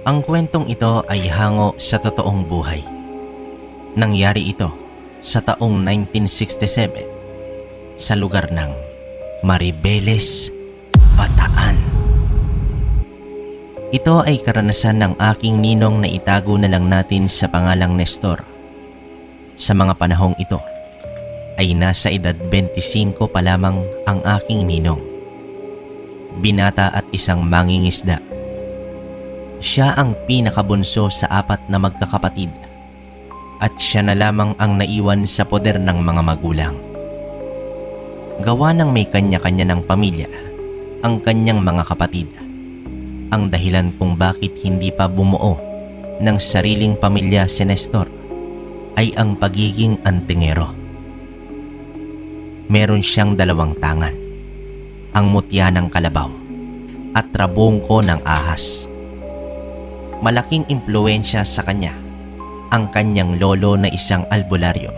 Ang kwentong ito ay hango sa totoong buhay. Nangyari ito sa taong 1967 sa lugar ng Maribeles, Bataan. Ito ay karanasan ng aking ninong na itago na lang natin sa pangalang Nestor. Sa mga panahong ito ay nasa edad 25 pa lamang ang aking ninong. Binata at isang mangingisda. Siya ang pinakabunso sa 4 na magkakapatid at siya na lamang ang naiwan sa poder ng mga magulang. Gawa ng may kanya-kanya ng pamilya ang kanyang mga kapatid. Ang dahilan kung bakit hindi pa bumuo ng sariling pamilya si Nestor ay ang pagiging antingero. Meron siyang 2 tangan, ang mutya ng kalabaw at trabungko ng ahas. Malaking impluwensya sa kanya ang kanyang lolo na isang albularyo.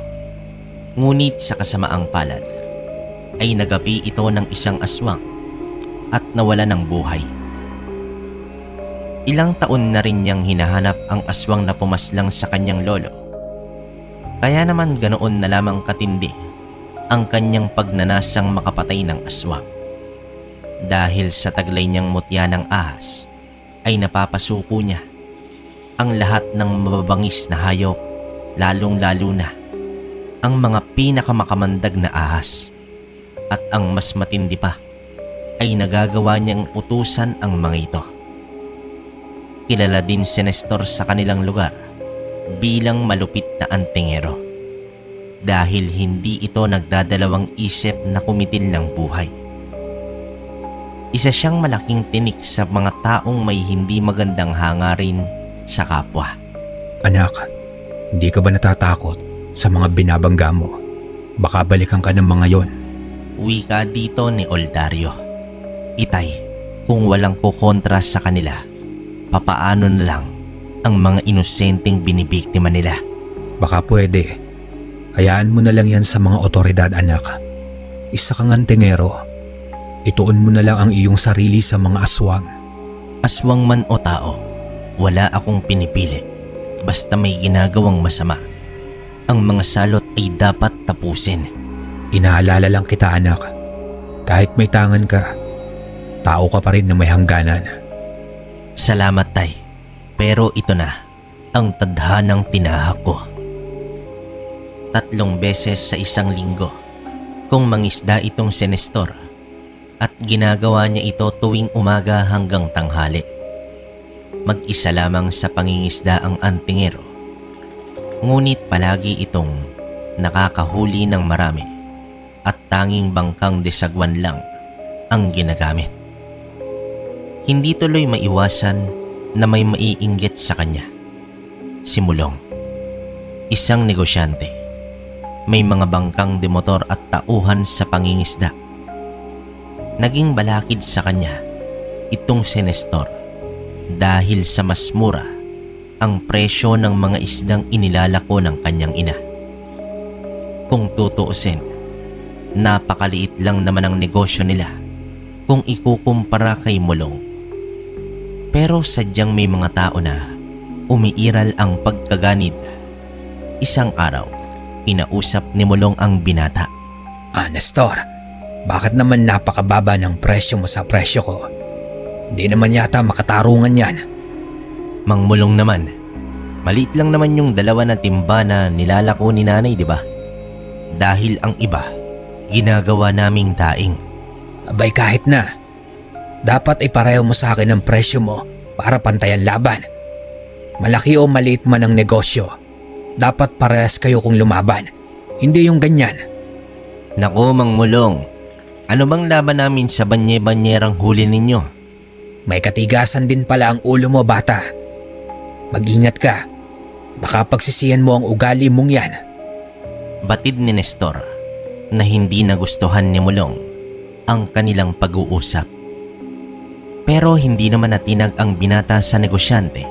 Ngunit sa kasamaang palad ay nagapi ito ng isang aswang at nawala ng buhay. Ilang taon na rin niyang hinahanap ang aswang na pumaslang sa kanyang lolo. Kaya naman ganoon na lamang katindi ang kanyang pagnanasang makapatay ng aswang. Dahil sa taglay niyang mutya ng ahas ay napapasuko niya ang lahat ng mababangis na hayop, lalong-lalo na ang mga pinakamakamandag na ahas. At ang mas matindi pa ay nagagawa niyang utusan ang mga ito. Kilala din si Nestor sa kanilang lugar bilang malupit na antingero dahil hindi ito nagdadalawang isip na kumitil ng buhay. Isa siyang malaking tinik sa mga taong may hindi magandang hangarin sa kapwa. Anak, hindi ka ba natatakot sa mga binabangga mo? Baka balikan ka ng mga yon. Wika dito ni Oldario. Itay, kung walang kukontra sa kanila, papaano na lang ang mga inosenteng binibiktima nila? Baka pwede. Hayaan mo na lang yan sa mga otoridad, anak. Isa kang antingero. Ituon mo na lang ang iyong sarili sa mga aswang. Aswang man o tao, wala akong pinipili. Basta may ginagawang masama, ang mga salot ay dapat tapusin. Inaalala lang kita, anak. Kahit may tangan ka, tao ka pa rin na may hangganan. Salamat, tay. Pero ito na ang tadhanang tinahak ko. 3 beses sa isang linggo kung mangisda itong si Nestor at ginagawa niya ito tuwing umaga hanggang tanghali. Mag-isa lamang sa pangingisda ang antingero. Ngunit palagi itong nakakahuli ng marami at tanging bangkang desagwan lang ang ginagamit. Hindi tuloy maiwasan na may maiinggit sa kanya. Si Mulong, isang negosyante. May mga bangkang demotor at tauhan sa pangingisda. Naging balakid sa kanya itong si Nestor dahil sa mas mura ang presyo ng mga isdang inilalako ng kanyang ina. Kung tutuusin, napakaliit lang naman ang negosyo nila kung ikukumpara kay Mulong. Pero sadyang may mga tao na umiiral ang pagkaganid. Isang araw, pinausap ni Mulong ang binata. Nestor, bakit naman napakababa ng presyo mo sa presyo ko? Hindi naman yata makatarungan yan. Mang Mulong naman, maliit lang naman yung 2 na timba na nilalako ni nanay, di ba? Dahil ang iba, ginagawa naming daing. Abay kahit na. Dapat ipareho mo sa akin ang presyo mo para pantayan laban. Malaki o maliit man ang negosyo, dapat parehas kayo kung lumaban. Hindi yung ganyan. Naku, Mang Mulong, ano bang laban namin sa banye-banyerang huli ninyo? May katigasan din pala ang ulo mo, bata. Mag-ingat ka. Baka pagsisihan mo ang ugali mong yan. Batid ni Nestor na hindi nagustuhan ni Mulong ang kanilang pag-uusap. Pero hindi naman natinag ang binata sa negosyante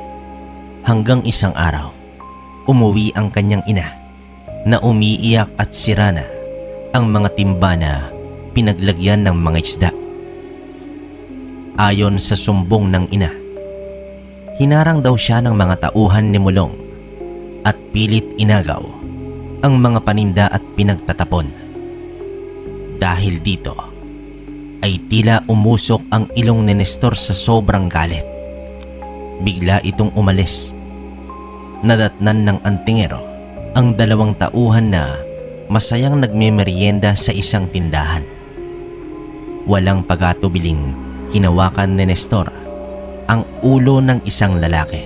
hanggang isang araw. Umuwi ang kanyang ina na umiiyak at sira na ang mga timba na pinaglagyan ng mga isda. Ayon sa sumbong ng ina, Hinarang daw siya ng mga tauhan ni Mulong at pilit inagaw ang mga paninda at pinagtatapon. Dahil dito ay tila umusok ang ilong ni Nestor sa sobrang galit. Bigla itong umalis. Nadatnan ng antingero ang 2 tauhan na masayang nagmemeryenda sa isang tindahan. Walang pagatubiling hinawakan ni Nestor ang ulo ng isang lalaki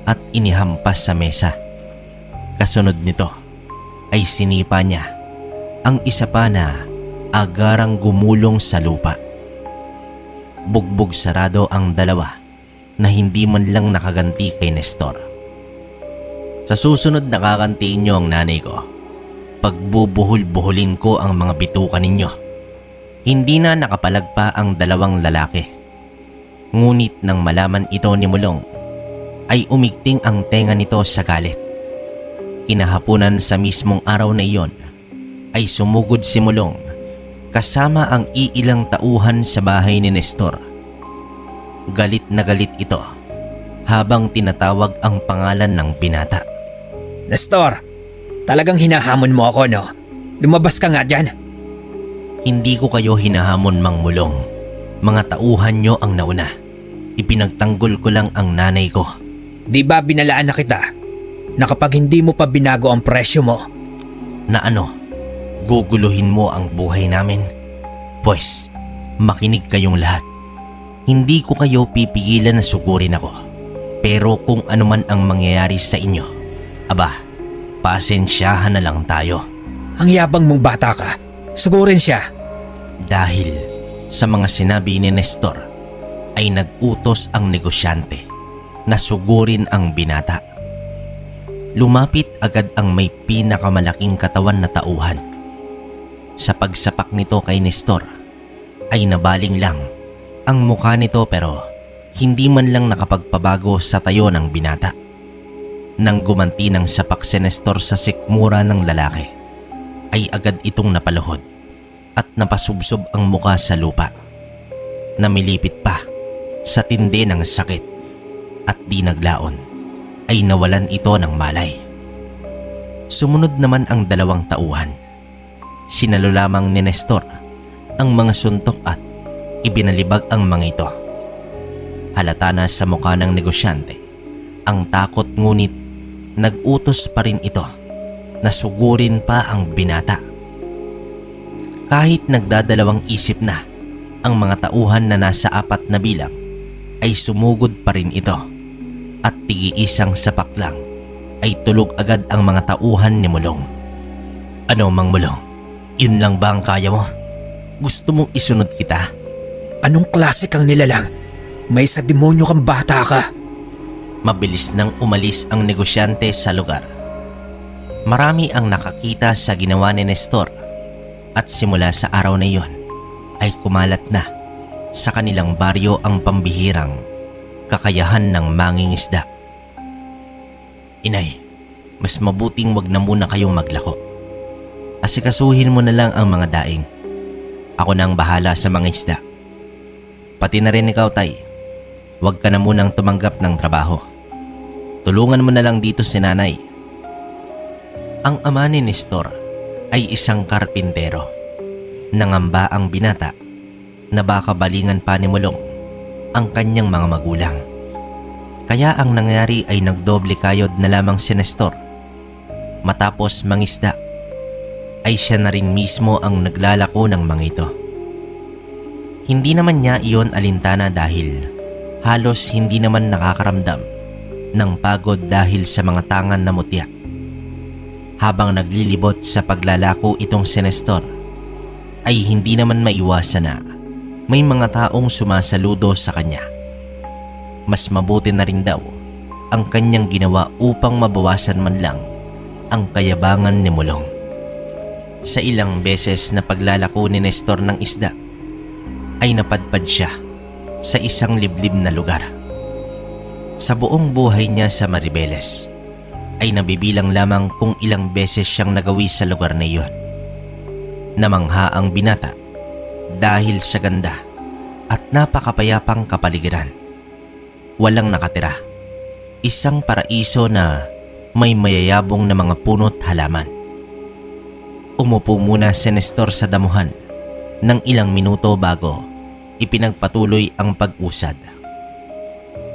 at inihampas sa mesa. Kasunod nito ay sinipa niya ang isa pa na agarang gumulong sa lupa. Bugbog sarado ang 2 na hindi man lang nakaganti kay Nestor. Sa susunod na kakantiin niyo ang nanay ko, pagbubuhol-buhulin ko ang mga bituka ninyo. Hindi na nakapalagpa ang 2 lalaki. Ngunit nang malaman ito ni Mulong, ay umigting ang tenga nito sa galit. Kinahapunan sa mismong araw na iyon, ay sumugod si Mulong kasama ang iilang tauhan sa bahay ni Nestor. Galit na galit ito habang tinatawag ang pangalan ng binata. Nestor, talagang hinahamon mo ako, no? Lumabas ka nga dyan. Hindi ko kayo hinahamon, Mang Mulong. Mga tauhan nyo ang nauna. Ipinagtanggol ko lang ang nanay ko. Di ba binalaan na kita na kapag hindi mo pa binago ang presyo mo? Na ano? Guguluhin mo ang buhay namin? Pues, makinig kayong lahat. Hindi ko kayo pipigilan na sugurin ako. Pero kung ano man ang mangyayari sa inyo, aba, pasensyahan na lang tayo. Ang yabang mong bata ka. Sugurin siya. Dahil sa mga sinabi ni Nestor, ay nag-utos ang negosyante na sugurin ang binata. Lumapit agad ang may pinakamalaking katawan na tauhan. Sa pagsapak nito kay Nestor, ay nabaling lang ang mukha nito pero hindi man lang nakapagpabago sa tayo ng binata. Nang gumanti ng sapak si Nestor sa sikmura ng lalaki, ay agad itong napaluhod at napasubsob ang mukha sa lupa. Namilipit pa sa tindi ng sakit at di naglaon ay nawalan ito ng malay. Sumunod naman ang 2 tauhan. Sinalo lamang ni Nestor ang mga suntok at ibinalibag ang mga ito. Halata na sa mukha ng negosyante ang takot, ngunit nag-utos pa rin ito na sugurin pa ang binata. Kahit nagdadalawang isip na ang mga tauhan na nasa 4 na bilang, ay sumugod pa rin ito at tigi-isang sapak lang ay tulog agad ang mga tauhan ni Mulong. Ano, Mang Mulong? Yun lang ba ang kaya mo? Gusto mong isunod kita? Anong klase kang nilalang? May sa demonyo kang bata ka. Mabilis nang umalis ang negosyante sa lugar. Marami ang nakakita sa ginawa ni Nestor at simula sa araw na iyon ay kumalat na sa kanilang baryo ang pambihirang kakayahan ng mangingisda. Inay, mas mabuting wag na muna kayong maglako. Asikasuhin mo na lang ang mga daing. Ako na ang bahala sa mga isda. Pati na rin ikaw, Tay. Huwag ka na munang tumanggap ng trabaho. Tulungan mo na lang dito si nanay. Ang ama ni Nestor ay isang karpintero. Nangamba ang binata na baka balingan pa ni Mulong ang kanyang mga magulang. Kaya ang nangyari ay nagdoble kayod na lamang si Nestor. Matapos mangisda, ay siya na rin mismo ang naglalako ng mga ito. Hindi naman niya iyon alintana dahil halos hindi naman nakakaramdam ng pagod dahil sa mga tangan na mutya. Habang naglilibot sa paglalako itong si Nestor, ay hindi naman maiwasan na may mga taong sumasaludo sa kanya. Mas mabuti na rin daw ang kanyang ginawa upang mabawasan man lang ang kayabangan ni Mulong. Sa ilang beses na paglalako ni Nestor ng isda, ay napadpad siya sa isang liblib na lugar. Sa buong buhay niya sa Maribeles, ay nabibilang lamang kung ilang beses siyang nagawi sa lugar na iyon. Namangha ang binata dahil sa ganda at napakapayapang kapaligiran. Walang nakatira isang paraiso na may mayayabong na mga puno't halaman. Umupo muna si Nestor sa damuhan ng ilang minuto bago ipinagpatuloy ang pag-usad.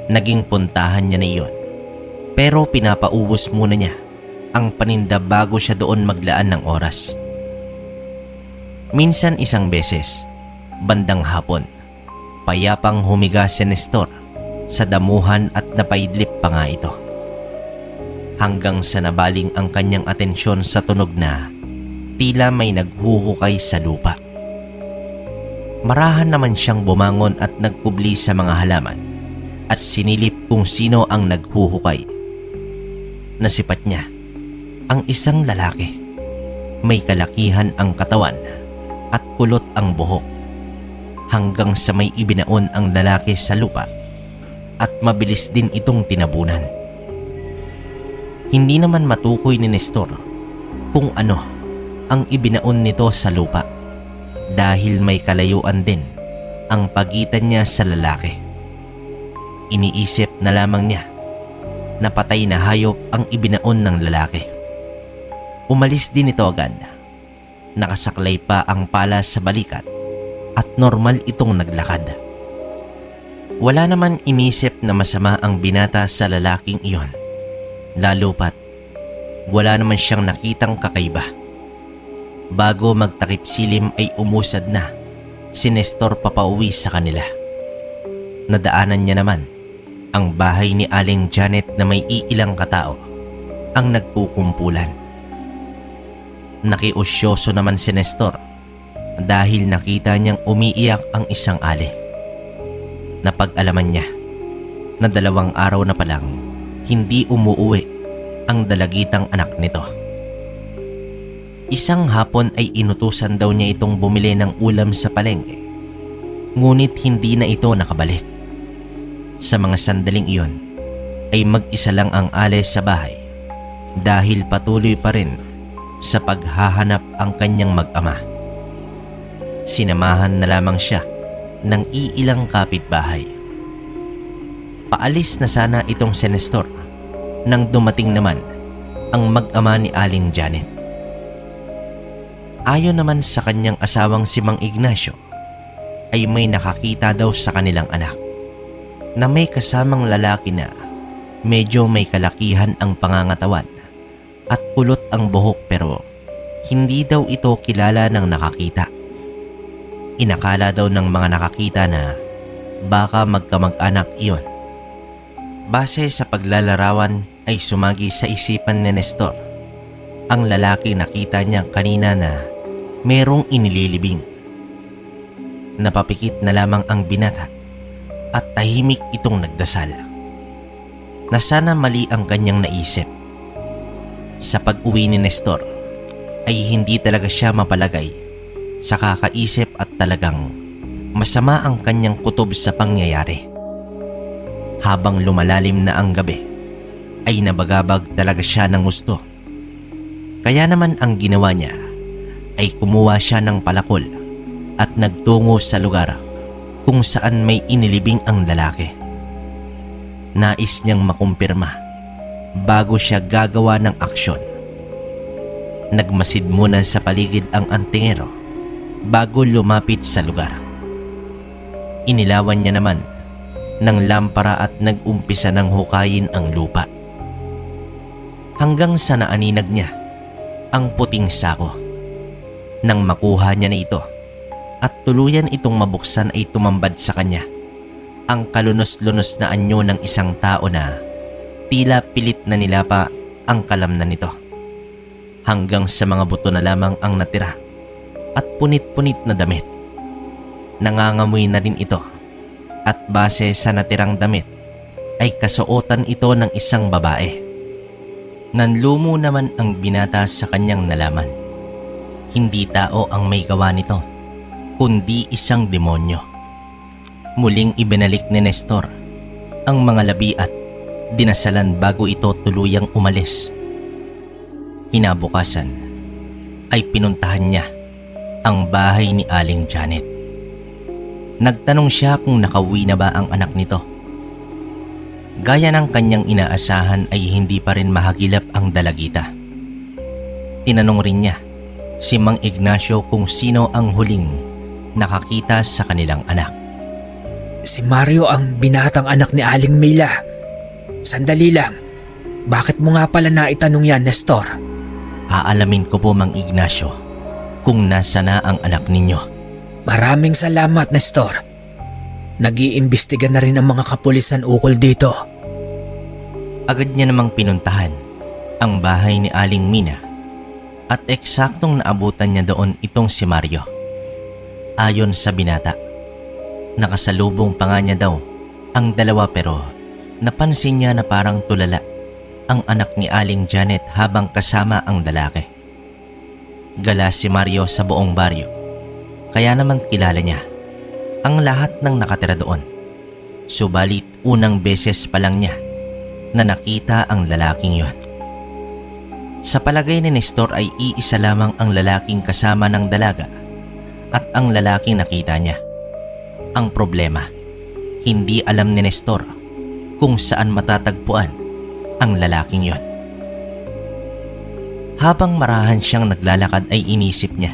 Naging puntahan niya na iyon, pero pinapaubos muna niya ang paninda bago siya doon maglaan ng oras. Minsan isang beses, bandang hapon, payapang humiga si Nestor sa damuhan at napaidlip pa nga ito. Hanggang sa nabaling ang kanyang atensyon sa tunog na tila may naghuhukay sa lupa. Marahan naman siyang bumangon at nagpubli sa mga halaman at sinilip kung sino ang naghuhukay. Nasipat niya ang isang lalaki. May kalakihan ang katawan at kulot ang buhok, hanggang sa may ibinaon ang lalaki sa lupa at mabilis din itong tinabunan. Hindi naman matukoy ni Nestor kung ano ang ibinaon nito sa lupa dahil may kalayuan din ang pagitan niya sa lalaki. Iniisip na lamang niya na patay na hayop ang ibinaon ng lalaki. Umalis din ito agad. Nakasaklay pa ang pala sa balikat at normal itong naglakad. Wala naman inisip na masama ang binata sa lalaking iyon, lalo pat wala naman siyang nakitang kakaiba. Bago magtakip silim ay umusad na si Nestor papauwi sa kanila. Nadaanan niya naman ang bahay ni Aling Janet na may iilang katao ang nagkukumpulan. Nakiusyoso naman si Nestor dahil nakita niyang umiiyak ang isang ali. Napag-alaman niya na 2 araw na palang hindi umuuwi ang dalagitang anak nito. Isang hapon ay inutusan daw niya itong bumili ng ulam sa palengke, ngunit hindi na ito nakabalik. Sa mga sandaling iyon ay mag-isa lang ang ale sa bahay dahil patuloy pa rin sa paghahanap ang kanyang mag-ama. Sinamahan na lamang siya ng iilang kapitbahay. Paalis na sana itong si Nestor nang dumating naman ang mag-ama ni Aling Janet. Ayon naman sa kanyang asawang si Mang Ignacio ay may nakakita daw sa kanilang anak na may kasamang lalaki na medyo may kalakihan ang pangangatawan at kulot ang buhok, pero hindi daw ito kilala ng nakakita. Inakala daw ng mga nakakita na baka magkamag-anak iyon. Base sa paglalarawan ay sumagi sa isipan ni Nestor ang lalaki nakita niya kanina na merong inililibing. Napapikit na lamang ang binata at tahimik itong nagdasal na sana mali ang kanyang naisip. Sa pag-uwi ni Nestor ay hindi talaga siya mapalagay sa kakaisip at talagang masama ang kanyang kutob sa pangyayari. Habang lumalalim na ang gabi ay nabagabag talaga siya ng gusto. Kaya naman ang ginawa niya ay kumuha siya ng palakol at nagtungo sa lugar kung saan may inilibing ang lalaki. Nais niyang makumpirma bago siya gagawa ng aksyon. Nagmasid muna sa paligid ang antingero bago lumapit sa lugar. Inilawan niya naman ng lampara at nag-umpisa ng hukayin ang lupa. Hanggang sa naaninag niya ang puting sako. Nang makuha niya na ito at tuluyan itong mabuksan ay tumambad sa kanya ang kalunos-lunos na anyo ng isang tao na tila pilit na nilapa ang kalamnan nito. Hanggang sa mga buto na lamang ang natira at punit-punit na damit. Nangangamoy na rin ito at base sa natirang damit ay kasuotan ito ng isang babae. Nanlumo naman ang binata sa kanyang nalaman. Hindi tao ang may gawa nito, kundi isang demonyo. Muling ibinalik ni Nestor ang mga labi at dinasalan bago ito tuluyang umalis. Kinabukasan ay pinuntahan niya ang bahay ni Aling Janet. Nagtanong siya kung nakauwi na ba ang anak nito. Gaya ng kanyang inaasahan ay hindi pa rin mahagilap ang dalagita. Tinanong rin niya si Mang Ignacio kung sino ang huling nakakita sa kanilang anak. Si Mario ang binatang anak ni Aling Mila. Sandali lang, bakit mo nga pala naitanong yan, Nestor? Aalamin ko po, Mang Ignacio, kung nasa na ang anak ninyo. Maraming salamat, Nestor. Nag-iimbestiga na rin ang mga kapulisan ukol dito. Agad niya namang pinuntahan ang bahay ni Aling Mina at eksaktong naabutan niya doon itong si Mario. Ayon sa binata, nakasalubong pa nga niya daw ang dalawa, pero napansin niya na parang tulala ang anak ni Aling Janet habang kasama ang lalaki. Gala si Mario sa buong baryo, kaya naman kilala niya ang lahat ng nakatira doon. Subalit unang beses pa lang niya na nakita ang lalaking yon. Sa palagay ni Nestor ay iisa lamang ang lalaking kasama ng dalaga at ang lalaking nakita niya. Ang problema, hindi alam ni Nestor kung saan matatagpuan ang lalaking yon. Habang marahan siyang naglalakad ay inisip niya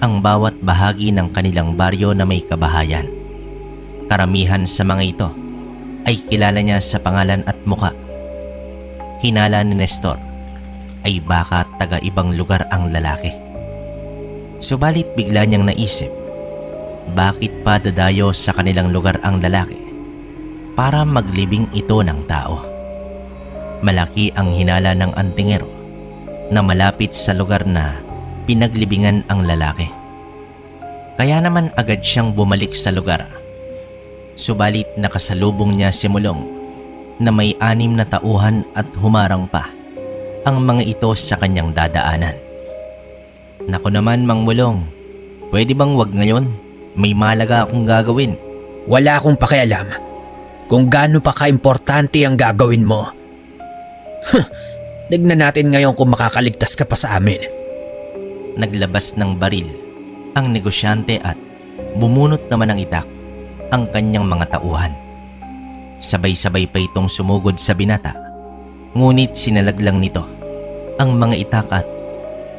ang bawat bahagi ng kanilang baryo na may kabahayan. Karamihan sa mga ito ay kilala niya sa pangalan at muka. Hinala ni Nestor ay baka taga ibang lugar ang lalaki. Subalit bigla niyang naisip, bakit pa dadayo sa kanilang lugar ang lalaki para maglibing ito ng tao? Malaki ang hinala ng antingero na malapit sa lugar na pinaglibingan ang lalaki. Kaya naman agad siyang bumalik sa lugar. Subalit nakasalubong niya si Mulong na may 6 na tauhan at humarang pa ang mga ito sa kanyang dadaanan. Naku naman, Mang Mulong, pwede bang wag ngayon? May malaga akong gagawin. Wala akong pakialam kung gaano pa kaimportante ang gagawin mo. Tignan natin ngayon kung makakaligtas ka pa sa amin. Naglabas ng baril ang negosyante at bumunot naman ng itak ang kanyang mga tauhan. Sabay-sabay pa itong sumugod sa binata, ngunit sinalaglang nito ang mga itak at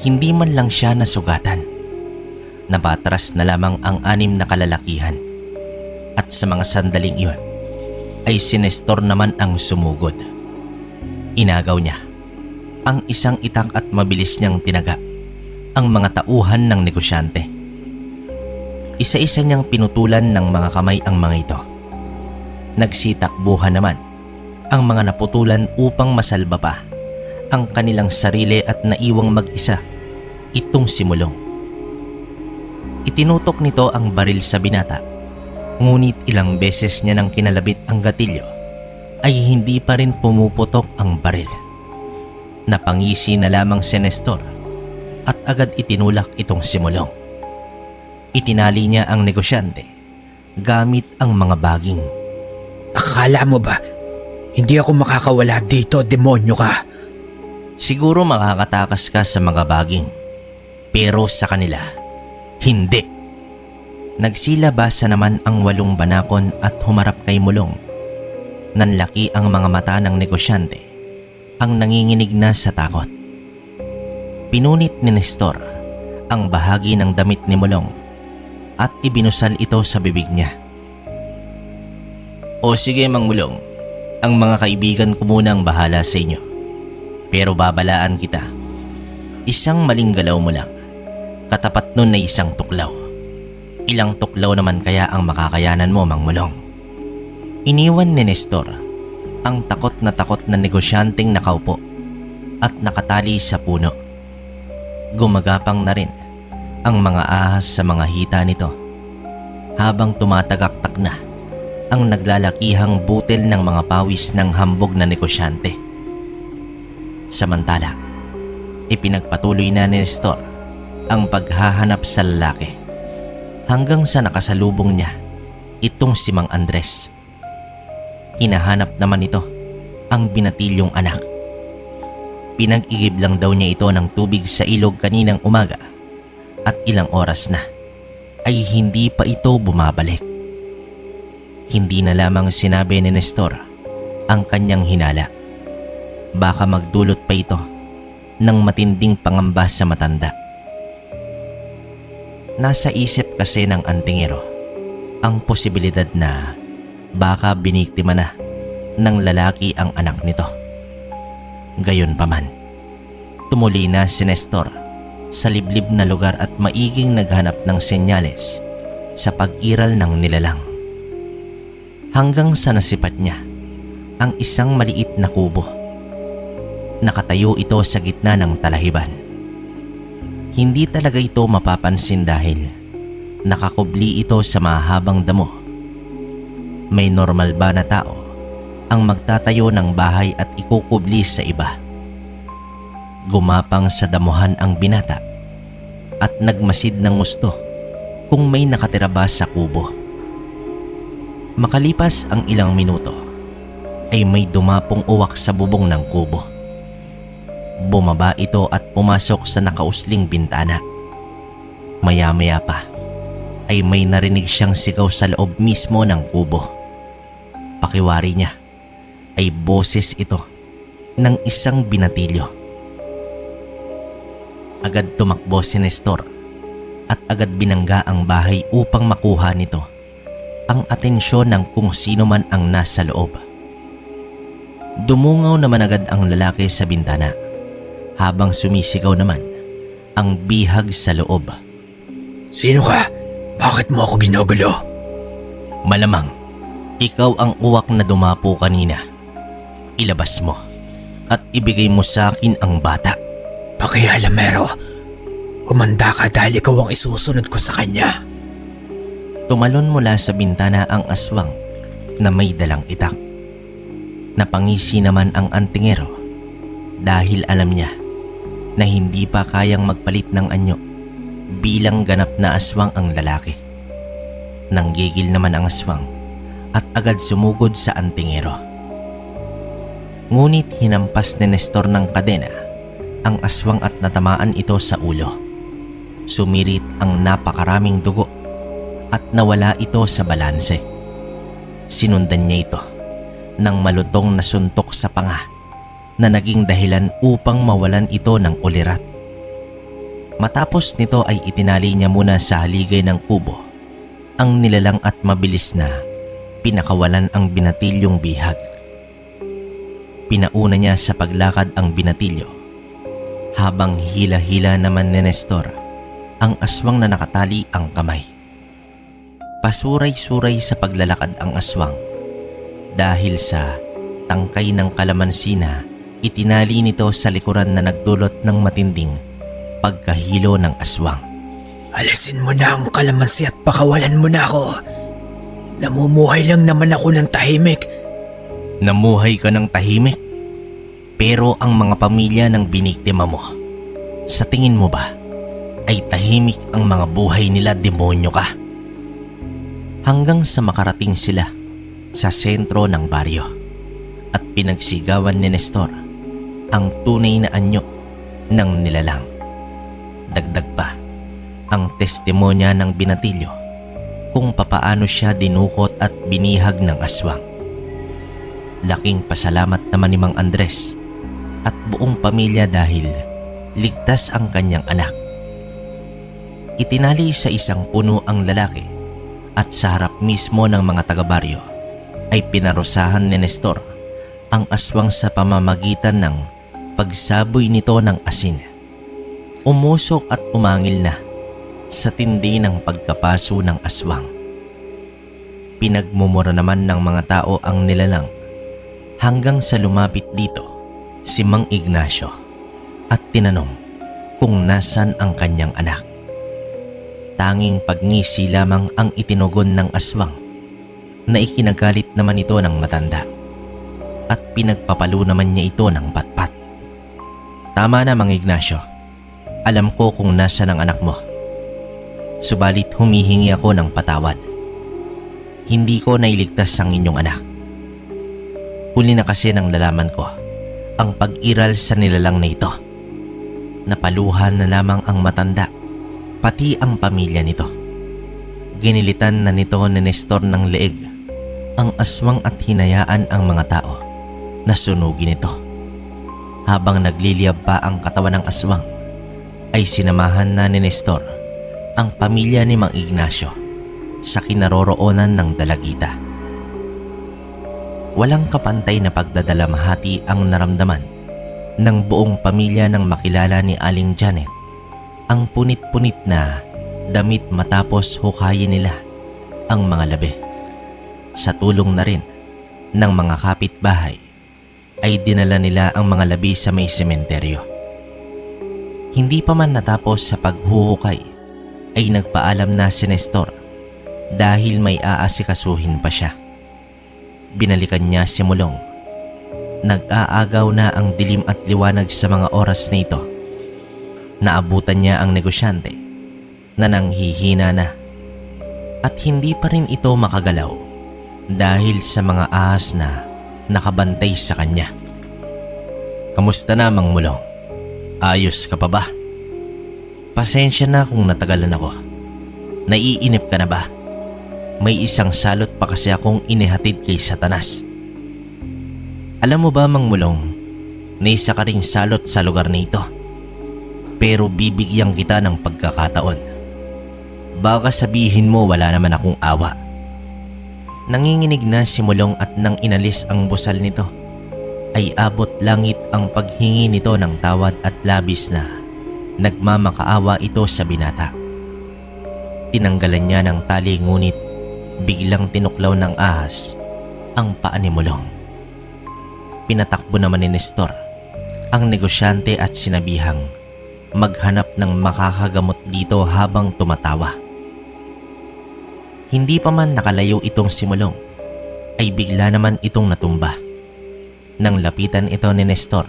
hindi man lang siya nasugatan. Nabatras na lamang ang 6 na kalalakihan at sa mga sandaling iyon ay si Nestor naman ang sumugod. Inagaw niya ang isang itak at mabilis niyang tinaga ang mga tauhan ng negosyante. Isa-isa niyang pinutulan ng mga kamay ang mga ito. Nagsitakbuhan naman ang mga naputulan upang masalba pa ang kanilang sarili at naiwang mag-isa itong si Mulong. Itinutok nito ang baril sa binata, ngunit ilang beses niya nang kinalabit ang gatilyo ay hindi pa rin pumuputok ang baril. Napangisi na lamang si Nestor at agad itinulak itong si Mulong. Itinali niya ang negosyante gamit ang mga baging. Akala mo ba hindi ako makakawala dito, demonyo ka? Siguro makakatakas ka sa mga baging, pero sa kanila, hindi. Nagsilabasa naman ang 8 banakon at humarap kay Mulong. Nanlaki ang mga mata ng negosyante, ang nanginginig na sa takot. Pinunit ni Nestor ang bahagi ng damit ni Mulong at ibinusal ito sa bibig niya. O sige, Mang Mulong, ang mga kaibigan ko muna ang bahala sa inyo. Pero babalaan kita, isang maling galaw mo lang, katapat nun ay isang tuklaw. Ilang tuklaw naman kaya ang makakayanan mo, Mang Mulong? Iniwan ni Nestor ang takot na negosyanteng nakaupo at nakatali sa puno. Gumagapang na rin ang mga ahas sa mga hita nito habang tumatagaktak na ang naglalakihang butil ng mga pawis ng hambog na negosyante. Samantala, ipinagpatuloy na ni Nestor ang paghahanap sa lalaki hanggang sa nakasalubong niya itong si Mang Andres. Hinahanap naman ito ang binatilyong anak. Pinag-igib lang daw niya ito ng tubig sa ilog kaninang umaga at ilang oras na ay hindi pa ito bumabalik. Hindi na lamang sinabi ni Nestor ang kanyang hinala. Baka magdulot pa ito ng matinding pangamba sa matanda. Nasa isip kasi ng antingero ang posibilidad na baka biniktima na ng lalaki ang anak nito. Gayunpaman, tumuli na si Nestor sa liblib na lugar at maiging naghanap ng senyales sa pag-iral ng nilalang. Hanggang sa nasipat niya ang isang maliit na kubo. Nakatayo ito sa gitna ng talahiban. Hindi talaga ito mapapansin dahil nakakubli ito sa mahabang damo. May normal ba na tao ang magtatayo ng bahay at ikukubli sa iba? Gumapang sa damuhan ang binata at nagmasid ng gusto kung may nakatira ba sa kubo. Makalipas ang ilang minuto ay may dumapong uwak sa bubong ng kubo. Bumaba ito at pumasok sa nakausling bintana. Maya-maya pa ay may narinig siyang sigaw sa loob mismo ng kubo. Pakiwari niya ay boses ito ng isang binatilyo. Agad tumakbo si Nestor at agad binangga ang bahay upang makuha nito ang atensyon ng kung sino man ang nasa loob. Dumungaw naman agad ang lalaki sa bintana habang sumisigaw naman ang bihag sa loob. Sino ka? Bakit mo ako ginugulo? Malamang, ikaw ang uwak na dumapo kanina. Ilabas mo at ibigay mo sa akin ang bata. Pakialamero, humanda ka dahil ikaw ang isusunod ko sa kanya. Tumalon mula sa bintana ang aswang na may dalang itak. Napangisi naman ang antingero dahil alam niya na hindi pa kayang magpalit ng anyo bilang ganap na aswang ang lalaki. Nanggigil naman ang aswang at agad sumugod sa antingero. Ngunit hinampas ni Nestor ng kadena ang aswang at natamaan ito sa ulo. Sumirit ang napakaraming dugo at nawala ito sa balanse. Sinundan niya ito ng malutong na suntok sa panga na naging dahilan upang mawalan ito ng ulirat. Matapos nito ay itinali niya muna sa haligay ng kubo ang nilalang at mabilis na pinakawalan ang binatilyong bihag. Pinauna niya sa paglakad ang binatilyo habang hila-hila naman ni Nestor ang aswang na nakatali ang kamay. Pasuray-suray sa paglalakad ang aswang dahil sa tangkay ng kalamansi na itinali nito sa likuran na nagdulot ng matinding pagkahilo ng aswang. Alisin mo na ang kalamansi at pakawalan mo na ako. Namumuhay lang naman ako ng tahimik. Namuhay ka ng tahimik? Pero ang mga pamilya ng biniktima mo, sa tingin mo ba ay tahimik ang mga buhay nila, demonyo ka? Hanggang sa makarating sila sa sentro ng baryo at pinagsigawan ni Nestor ang tunay na anyo ng nilalang. Dagdag pa ang testimonya ng binatilyo kung papaano siya dinukot at binihag ng aswang. Laking pasalamat naman ni Mang Andres at buong pamilya dahil ligtas ang kanyang anak. Itinali sa isang puno ang lalaki at sa harap mismo ng mga taga-baryo ay pinarusahan ni Nestor ang aswang sa pamamagitan ng pagsaboy nito ng asin. Umusok at umangil na sa tindi ng pagkapaso ng aswang. Pinagmumura naman ng mga tao ang nilalang hanggang sa lumapit dito si Mang Ignacio at tinanong kung nasan ang kanyang anak. Tanging pagngisi lamang ang itinugon ng aswang na ikinagalit naman ito ng matanda at pinagpapalo naman niya ito ng patpat. Tama na, Mang Ignacio. Alam ko kung nasan ang anak mo. Subalit humihingi ako ng patawad. Hindi ko nailigtas ang inyong anak. Huli na kasi nang nalaman ko ang pag-iral sa nilalang na ito. Napaluhan na lamang ang matanda, pati ang pamilya nito. Ginilitan na nito ni Nestor ng leeg ang aswang at hinayaan ang mga tao Nasunugin ito. Habang nagliliyab pa ang katawan ng aswang, ay sinamahan na ni Nestor ang pamilya ni Mang Ignacio sa kinaroroonan ng dalagita. Walang kapantay na pagdadalamhati ang naramdaman ng buong pamilya nang makilala ni Aling Janet ang punit-punit na damit matapos hukayin nila ang mga labi. Sa tulong na rin ng mga kapitbahay ay dinala nila ang mga labi sa may sementeryo. Hindi pa man natapos sa paghuhukay ay nagpaalam na si Nestor dahil may aasikasuhin pa siya. Binalikan niya si Mulong. Nag-aagaw na ang dilim at liwanag sa mga oras na ito. Naabutan niya ang negosyante na nanghihina na at hindi pa rin ito makagalaw dahil sa mga ahas na nakabantay sa kanya. "Kamusta na, Mang Mulong? Ayos ka pa ba? Pasensya na kung natagalan ako. Naiinip ka na ba? May isang salot pa kasi akong inihatid kay Satanas. Alam mo ba, Mang Mulong, na isa ka ring salot sa lugar na ito. Pero bibigyan kita ng pagkakataon. Baka sabihin mo wala naman akong awa." Nanginginig na si Mulong at nang inalis ang busal nito ay abot langit ang paghingi nito ng tawad at labis na nagmamakaawa ito sa binata. Tinanggalan niya ng tali ngunit biglang tinuklaw ng ahas ang paa ni Mulong. Pinatakbo naman ni Nestor ang negosyante at sinabihang maghanap ng makakagamot dito habang tumatawa. Hindi pa man nakalayo itong si Mulong ay bigla naman itong natumba. Nang lapitan ito ni Nestor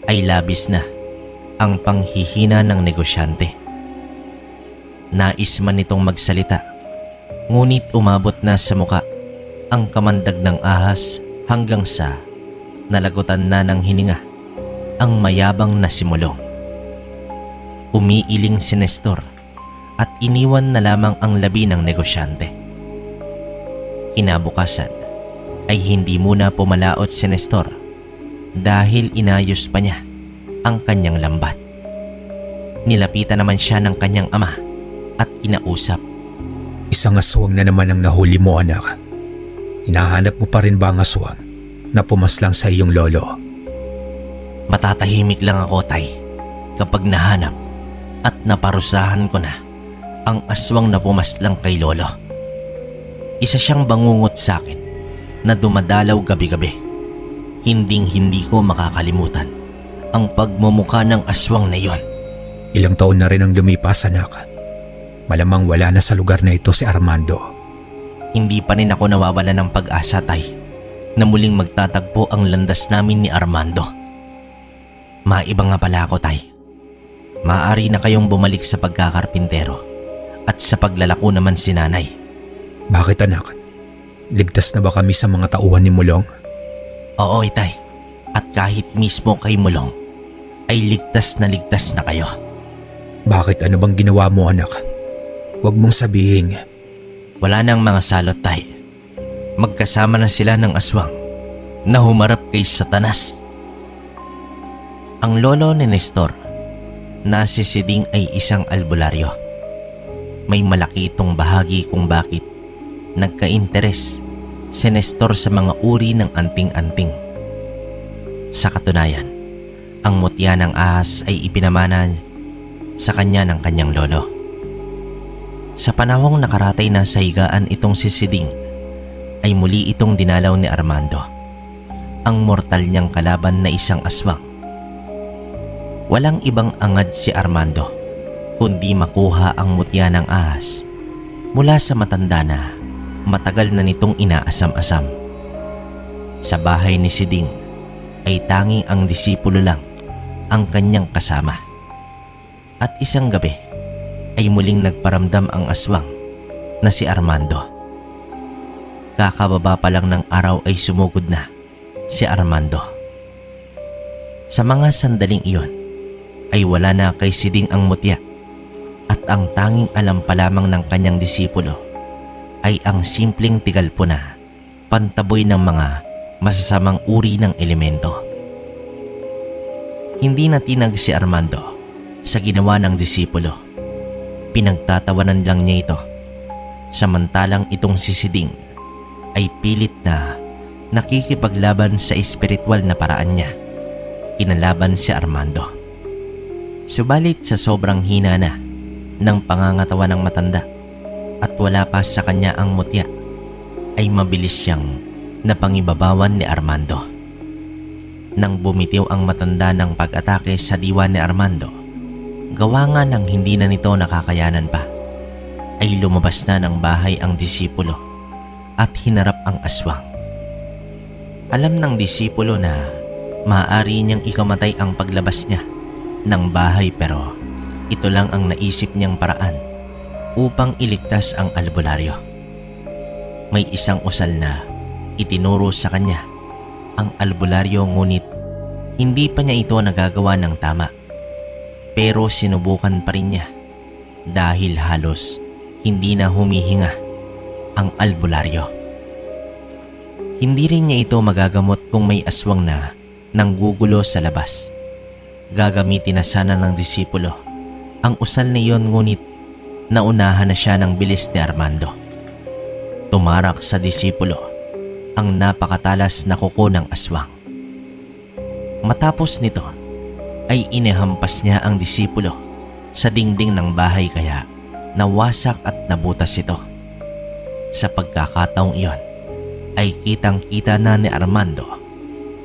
ay labis na ang panghihina ng negosyante. Nais man itong magsalita ngunit umabot na sa muka ang kamandag ng ahas hanggang sa nalagutan na ng hininga ang mayabang na si Mulong. Umiiling si Nestor at iniwan na lamang ang labi ng negosyante. Kinabukasan ay hindi muna pumalaot si Nestor dahil inayos pa niya ang kanyang lambat. Nilapitan naman siya ng kanyang ama at inausap. "Isang aswang na naman ang nahuli mo, anak. Hinahanap mo pa rin ba ang aswang na pumaslang sa iyong lolo?" Matatahimik lang ako, Tay, kapag nahanap at naparusahan ko na ang aswang na pumaslang kay lolo. Isa siyang bangungot sa akin na dumadalaw gabi-gabi. Hinding-hindi ko makakalimutan ang pagmumukha ng aswang na yon. "Ilang taon na rin ang lumipas, anak. Malamang wala na sa lugar na ito si Armando." Hindi pa rin ako nawawala ng pag-asa, Tay, na muling magtatagpo ang landas namin ni Armando. Maiba nga pala ako, Tay. Maaari na kayong bumalik sa pagkakarpintero at sa paglalako naman si nanay. "Bakit, anak? Ligtas na ba kami sa mga tauhan ni Mulong?" Oo, Itay. At kahit mismo kay Mulong ay ligtas na kayo. "Bakit? Ano bang ginawa mo, anak? Huwag mong sabihin." Wala nang mga salot, Tay. Magkasama na sila ng aswang na humarap kay Satanas. Ang lolo ni Nestor na si Siding ay isang albularyo. May malaki itong bahagi kung bakit nagka-interes si Nestor sa mga uri ng anting-anting. Sa katunayan, ang mutya ng ahas ay ipinamana sa kanya ng kanyang lolo. Sa panahong nakaratay na sa higaan itong si Siding, ay muli itong dinalaw ni Armando, ang mortal niyang kalaban na isang aswang. Walang ibang angad si Armando kundi makuha ang mutya ng ahas mula sa matanda na matagal na nitong inaasam-asam. Sa bahay ni Siding ay tanging ang disipulo lang ang kanyang kasama. At isang gabi ay muling nagparamdam ang aswang na si Armando. Kakababa pa lang ng araw ay sumugod na si Armando. Sa mga sandaling iyon ay wala na kay Siding ang mutya at ang tanging alam pa lamang ng kanyang disipulo ay ang simpleng tigalpo na pantaboy ng mga masasamang uri ng elemento. Hindi natinag si Armando sa ginawa ng disipulo. Pinagtatawanan lang niya ito. Samantalang itong si Siding ay pilit na nakikipaglaban sa espiritual na paraan niya. Kinalaban si Armando. Subalit sa sobrang hina na ng pangangatawa ng matanda at wala pa sa kanya ang mutya, ay mabilis siyang napangibabawan ni Armando. Nang bumitiw ang matanda ng pag-atake sa diwa ni Armando, gawa nga ng hindi na nito nakakayanan pa, ay lumabas na ng bahay ang disipulo at hinarap ang aswang. Alam ng disipulo na maaari niyang ikamatay ang paglabas niya ng bahay, pero ito lang ang naisip niyang paraan upang iligtas ang albularyo. May isang usal na itinuro sa kanya ang albularyo, ngunit hindi pa niya ito nagagawa ng tama. Pero sinubukan pa rin niya dahil halos hindi na humihinga ang albularyo. Hindi rin niya ito magagamot kung may aswang na nanggugulo sa labas. Gagamitin na sana ng disipulo ang usal na iyon, ngunit naunahan na siya ng bilis ni Armando. Tumarak sa disipulo ang napakatalas na kuko ng aswang. Matapos nito ay inihampas niya ang disipulo sa dingding ng bahay, kaya nawasak at nabutas ito. Sa pagkakataong iyon ay kitang-kita na ni Armando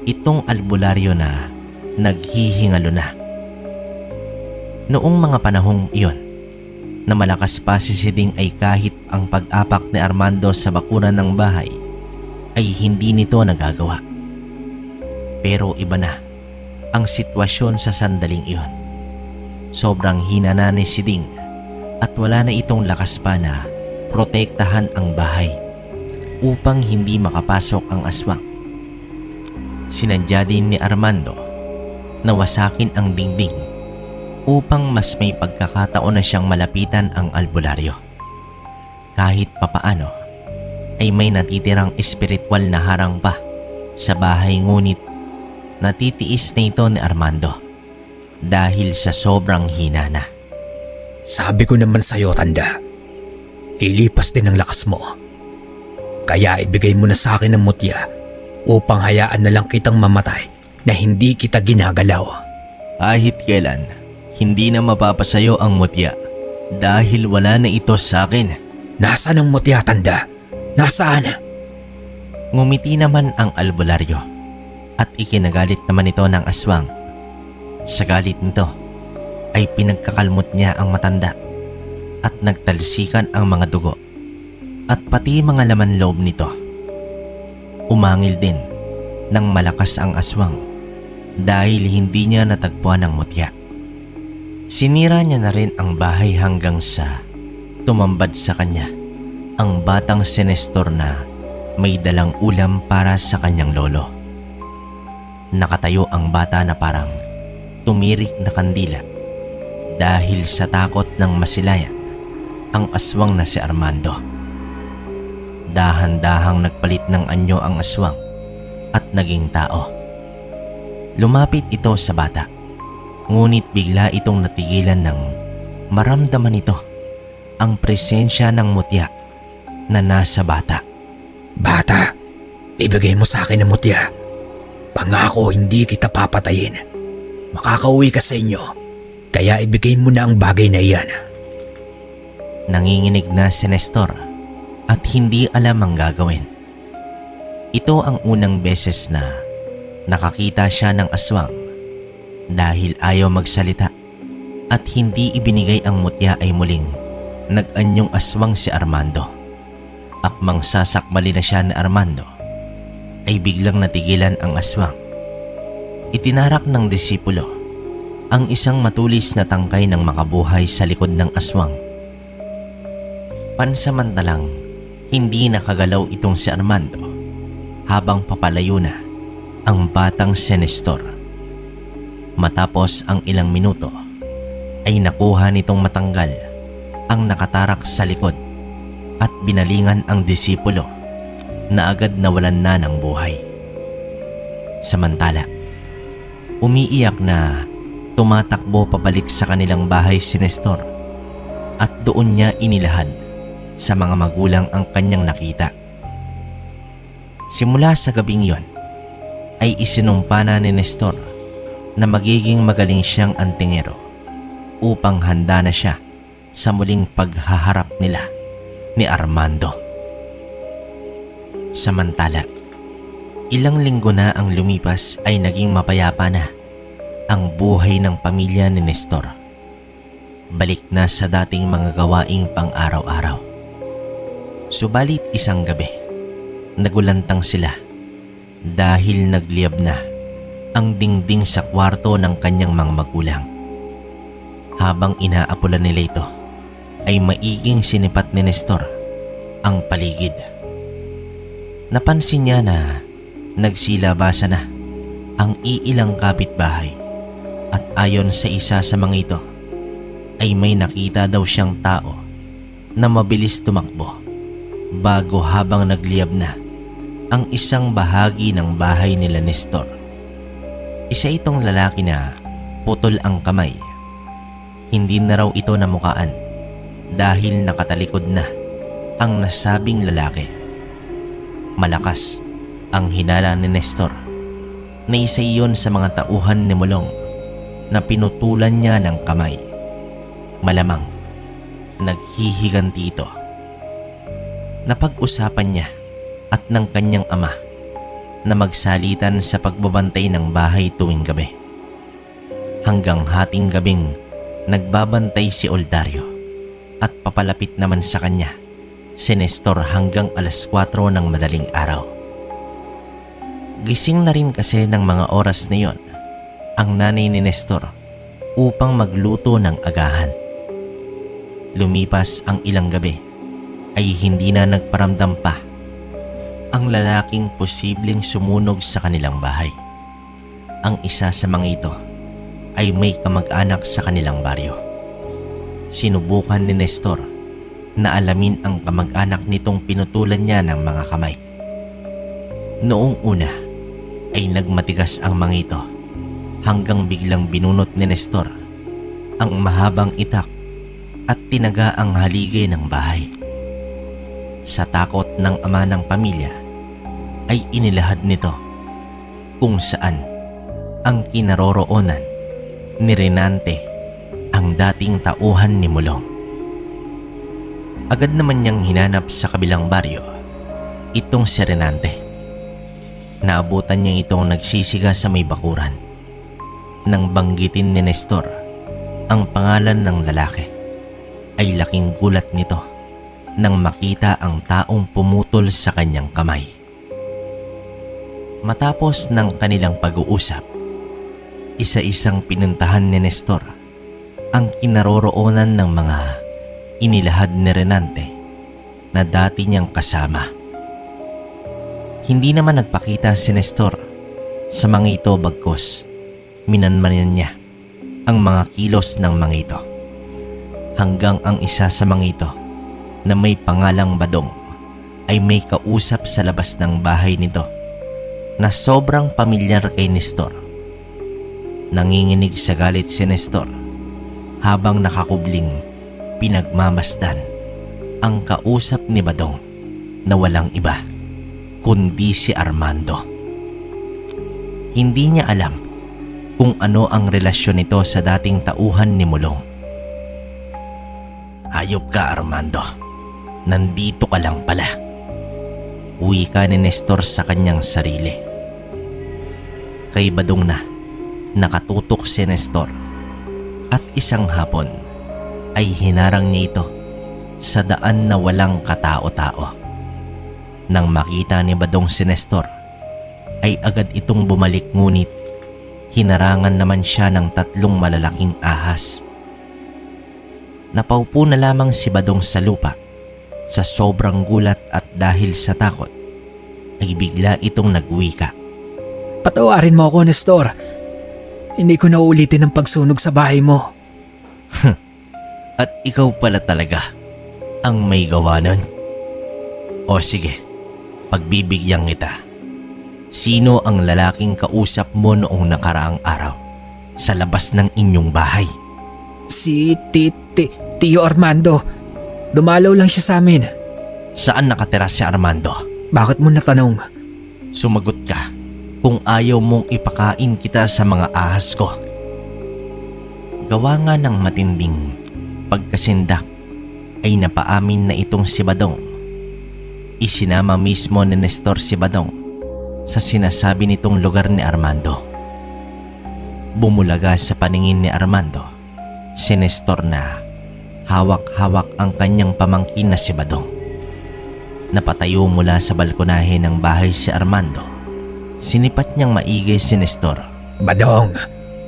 itong albularyo na naghihingalo na. Noong mga panahong iyon na malakas pa si Siding, ay kahit ang pag-apak ni Armando sa bakuran ng bahay ay hindi nito nagagawa. Pero iba na ang sitwasyon sa sandaling iyon. Sobrang hina na ni Siding at wala na itong lakas pa na protektahan ang bahay upang hindi makapasok ang aswang. Sinadya din ni Armando na wasakin ang dingding upang mas may pagkakataon na siyang malapitan ang albularyo. Kahit papaano ay may natitirang espiritual na harang pa sa bahay, ngunit natitiis na ito ni Armando dahil sa sobrang hina na. Sabi ko naman sa'yo, tanda, lilipas din ang lakas mo. Kaya ibigay mo na sa akin ang mutya upang hayaan na lang kitang mamatay na hindi kita ginagalaw. Kahit kailan, hindi na mapapasayo ang mutya dahil wala na ito sa akin. Nasaan ang mutya, tanda? Nasaan? Ngumiti naman ang albularyo at ikinagalit naman ito ng aswang. Sa galit nito ay pinagkakalmot niya ang matanda at nagtalsikan ang mga dugo at pati mga laman loob nito. Umangil din ng malakas ang aswang dahil hindi niya natagpuan ang mutya. Sinira niya na rin ang bahay hanggang sa tumambad sa kanya ang batang si Nestor na may dalang ulam para sa kanyang lolo. Nakatayo ang bata na parang tumirik na kandila dahil sa takot ng masilayan ang aswang na si Armando. Dahan-dahang nagpalit ng anyo ang aswang at naging tao. Lumapit ito sa bata, ngunit bigla itong natigilan nang maramdaman ito ang presensya ng mutya na nasa bata. Bata, ibigay mo sa akin ang mutya. Pangako hindi kita papatayin. Makakauwi ka sa inyo, kaya ibigay mo na ang bagay na iyan. Nanginginig na si Nestor at hindi alam ang gagawin. Ito ang unang beses na nakakita siya ng aswang. Dahil ayaw magsalita at hindi ibinigay ang mutya, ay muling nag-anyong aswang si Armando. Akmang sasakbali na siya ni Armando ay biglang natigilan ang aswang. Itinarak ng disipulo ang isang matulis na tangkay ng makabuhay sa likod ng aswang. Pansamantalang hindi nakagalaw itong si Armando habang papalayo na ang batang si Nestor. Matapos ang ilang minuto ay nakuha nitong matanggal ang nakatarak sa likod at binalingan ang disipulo na agad nawalan na ng buhay. Samantala, umiiyak na tumatakbo pabalik sa kanilang bahay si Nestor at doon niya inilahad sa mga magulang ang kanyang nakita. Simula sa gabing yon ay isinumpa na ni Nestor na magiging magaling siyang antingero upang handa na siya sa muling paghaharap nila ni Armando. Samantala, ilang linggo na ang lumipas ay naging mapayapa na ang buhay ng pamilya ni Nestor. Balik na sa dating mga gawaing pang-araw-araw. Subalit isang gabi, nagulantang sila dahil nagliyab na ang dingding sa kwarto ng kanyang mga magulang. Habang inaapulan nila ito, ay maiging sinipat ni Nestor ang paligid. Napansin niya na nagsilabasa na ang iilang kapitbahay at ayon sa isa sa mga ito ay may nakita daw siyang tao na mabilis tumakbo bago habang nagliyab na ang isang bahagi ng bahay nila Nestor. Isa itong lalaki na putol ang kamay. Hindi na raw ito namukaan dahil nakatalikod na ang nasabing lalaki. Malakas ang hinala ni Nestor na isa iyon sa mga tauhan ni Mulong na pinutulan niya ng kamay. Malamang naghihiganti ito. Napag-usapan niya at ng kanyang ama na magsalitan sa pagbabantay ng bahay tuwing gabi. Hanggang hating gabing nagbabantay si Oldario at papalapit naman sa kanya si Nestor hanggang alas 4 ng madaling araw. Gising na rin kasi ng mga oras na yon ang nanay ni Nestor upang magluto ng agahan. Lumipas ang ilang gabi ay hindi na nagparamdam pa ang lalaking posibleng sumunog sa kanilang bahay. Ang isa sa mga ito ay may kamag-anak sa kanilang baryo. Sinubukan ni Nestor na alamin ang kamag-anak nitong pinutulan niya ng mga kamay. Noong una ay nagmatigas ang mga ito hanggang biglang binunot ni Nestor ang mahabang itak at tinaga ang haligay ng bahay. Sa takot ng ama ng pamilya ay inilahad nito kung saan ang kinaroroonan ni Renante, ang dating tauhan ni Mulong. Agad naman niyang hinanap sa kabilang baryo itong si Renante. Naabutan niya itong nagsisiga sa may bakuran. Nang banggitin ni Nestor ang pangalan ng lalaki, ay laking gulat nito nang makita ang taong pumutol sa kanyang kamay. Matapos ng kanilang pag-uusap, isa-isang pinuntahan ni Nestor ang kinaroroonan ng mga inilahad ni Renante na dati niyang kasama. Hindi naman nagpakita si Nestor sa mga ito, bagkus minanmanan niya ang mga kilos ng mga ito. Hanggang ang isa sa mga ito na may pangalang Badong ay may kausap sa labas ng bahay nito na sobrang pamilyar kay Nestor. Nanginginig sa galit si Nestor habang nakakubling pinagmamasdan ang kausap ni Badong na walang iba kundi si Armando. Hindi niya alam kung ano ang relasyon nito sa dating tauhan ni Mulong. "Hayop ka, Armando. Nandito ka lang pala," wika ni Nestor sa kanyang sarili. Kay Badong na nakatutok si Nestor at isang hapon ay hinarang niya ito sa daan na walang katao-tao. Nang makita ni Badong si Nestor ay agad itong bumalik, ngunit hinarangan naman siya ng 3 malalaking ahas. Napaupo na lamang si Badong sa lupa sa sobrang gulat at dahil sa takot ay bigla itong nagwika. Patawarin mo ako, Nestor. Hindi ko na uulitin ang pagsunog sa bahay mo. At ikaw pala talaga ang may gawa nun? O sige, pagbibigyan kita. Sino ang lalaking kausap mo noong nakaraang araw sa labas ng inyong bahay? Si Tio Armando. Dumalaw lang siya sa amin. Saan nakatira si Armando? Bakit mo natanong? Sumagot ka kung ayaw mong ipakain kita sa mga ahas ko. Gawa nga ng matinding pagkasindak ay napaamin na itong si Badong. Isinama mismo ni Nestor si Badong sa sinasabi nitong lugar ni Armando. Bumulaga sa paningin ni Armando si Nestor na hawak-hawak ang kanyang pamangkin na si Badong. Napatayo mula sa balkonahe ng bahay si Armando. Sinipat niyang maigi si Nestor. Badong,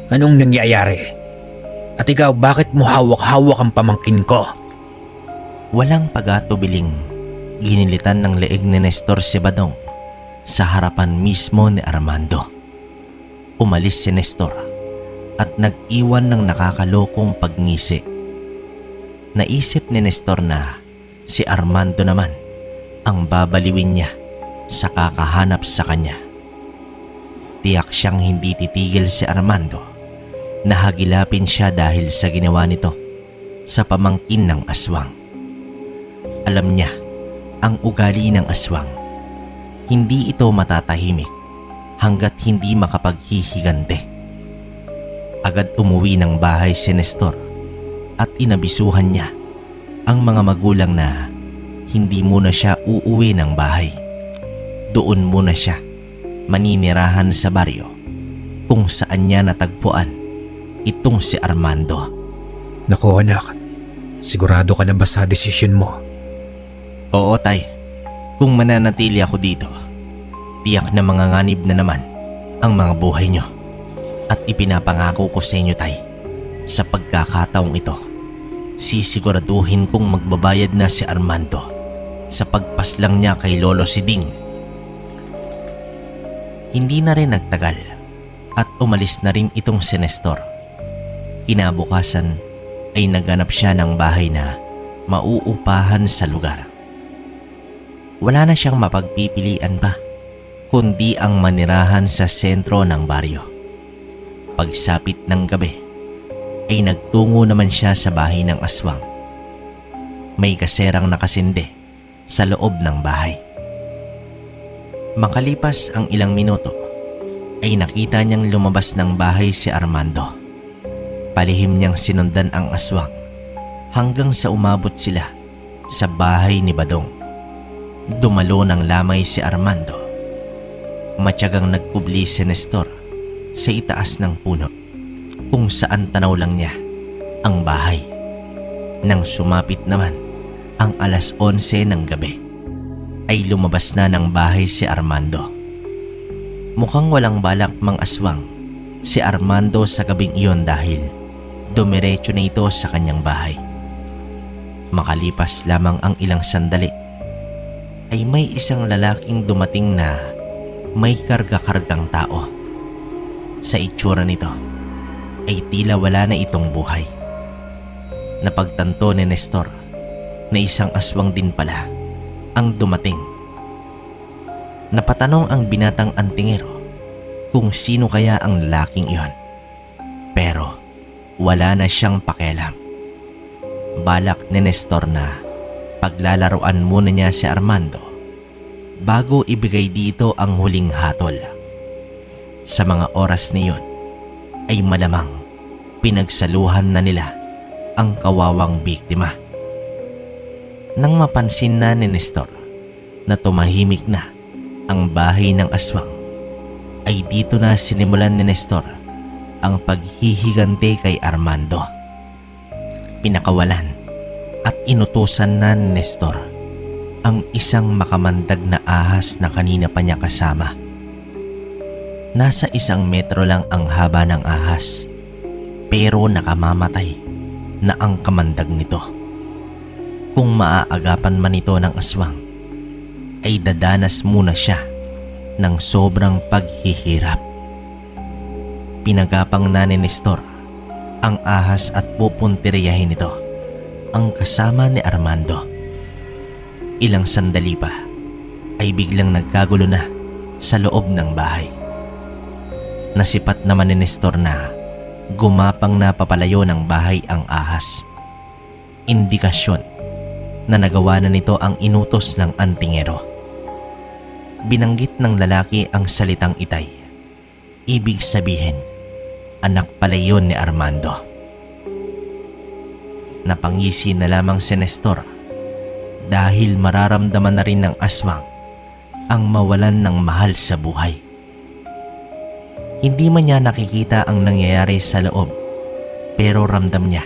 anong nangyayari? At ikaw, bakit mo hawak-hawak ang pamangkin ko? Walang pag-atubiling, ginilitan ng leeg ni Nestor si Badong sa harapan mismo ni Armando. Umalis si Nestor at nag-iwan ng nakakalokong pagngisi. Naisip ni Nestor na si Armando naman ang babaliwin niya sa kakahanap sa kanya. Tiyak siyang hindi titigil si Armando na hagilapin siya dahil sa ginawa nito sa pamangkin ng aswang. Alam niya ang ugali ng aswang. Hindi ito matatahimik hanggat hindi makapaghihigante. Agad umuwi ng bahay si Nestor at inabisuhan niya ang mga magulang na hindi muna siya uuwi ng bahay. Doon muna siya maninirahan sa baryo kung saan niya natagpuan itong si Armando. Naku anak, sigurado ka na ba sa desisyon mo? Oo tay, kung mananatili ako dito, tiyak na manganganib na naman ang mga buhay niyo. At ipinapangako ko sa inyo tay, sa pagkakataong ito, sisiguraduhin kong magbabayad na si Armando sa pagpaslang niya kay Lolo Siding. Hindi na rin nagtagal at umalis na rin itong si Nestor. Kinabukasan ay naganap siya ng bahay na mauupahan sa lugar. Wala na siyang mapagpipilian pa kundi ang manirahan sa sentro ng baryo. Pagsapit ng gabi ay nagtungo naman siya sa bahay ng aswang. May kaserang nakasinde sa loob ng bahay. Makalipas ang ilang minuto ay nakita niyang lumabas ng bahay si Armando. Palihim niyang sinundan ang aswang hanggang sa umabot sila sa bahay ni Badong. Dumalo ng lamay si Armando. Matyagang nagkubli si Nestor sa itaas ng puno kung saan tanaw lang niya ang bahay. Nang sumapit naman ang alas 11 ng gabi ay lumabas na ng bahay si Armando. Mukhang walang balak mang aswang si Armando sa gabing iyon dahil dumiretso na ito sa kanyang bahay. Makalipas lamang ang ilang sandali ay may isang lalaking dumating na may karga-kargang tao. Sa itsura nito ay tila wala na itong buhay. Napagtanto ni Nestor na isang aswang din pala ang dumating. Napatanong ang binatang antingero kung sino kaya ang lalaking iyon. Pero wala na siyang pakialam. Balak ni Nestor na paglalaruan muna niya si Armando bago ibigay dito ang huling hatol. Sa mga oras na iyon ay malamang pinagsaluhan na nila ang kawawang biktima. Nang mapansin na ni Nestor na tumahimik na ang bahay ng aswang, ay dito na sinimulan ni Nestor ang paghihigante kay Armando. Pinakawalan at inutusan na ni Nestor ang isang makamandag na ahas na kanina pa niya kasama. Nasa 1 metro lang ang haba ng ahas, pero nakamamatay na ang kamandag nito. Kung maaagapan man ito ng aswang, ay dadanas muna siya ng sobrang paghihirap. Pinagapang na ni Nestor ang ahas at pupuntiryahin ito ang kasama ni Armando. Ilang sandali pa ay biglang nagkagulo na sa loob ng bahay. Nasipat naman ni Nestor na gumapang na papalayo ng bahay ang ahas. Indikasyon na nagawa na nito ang inutos ng antingero. Binanggit ng lalaki ang salitang itay. Ibig sabihin, anak pala yun ni Armando. Napangisi na lamang si Nestor dahil mararamdaman na rin ng aswang ang mawalan ng mahal sa buhay. Hindi man niya nakikita ang nangyayari sa loob, pero ramdam niya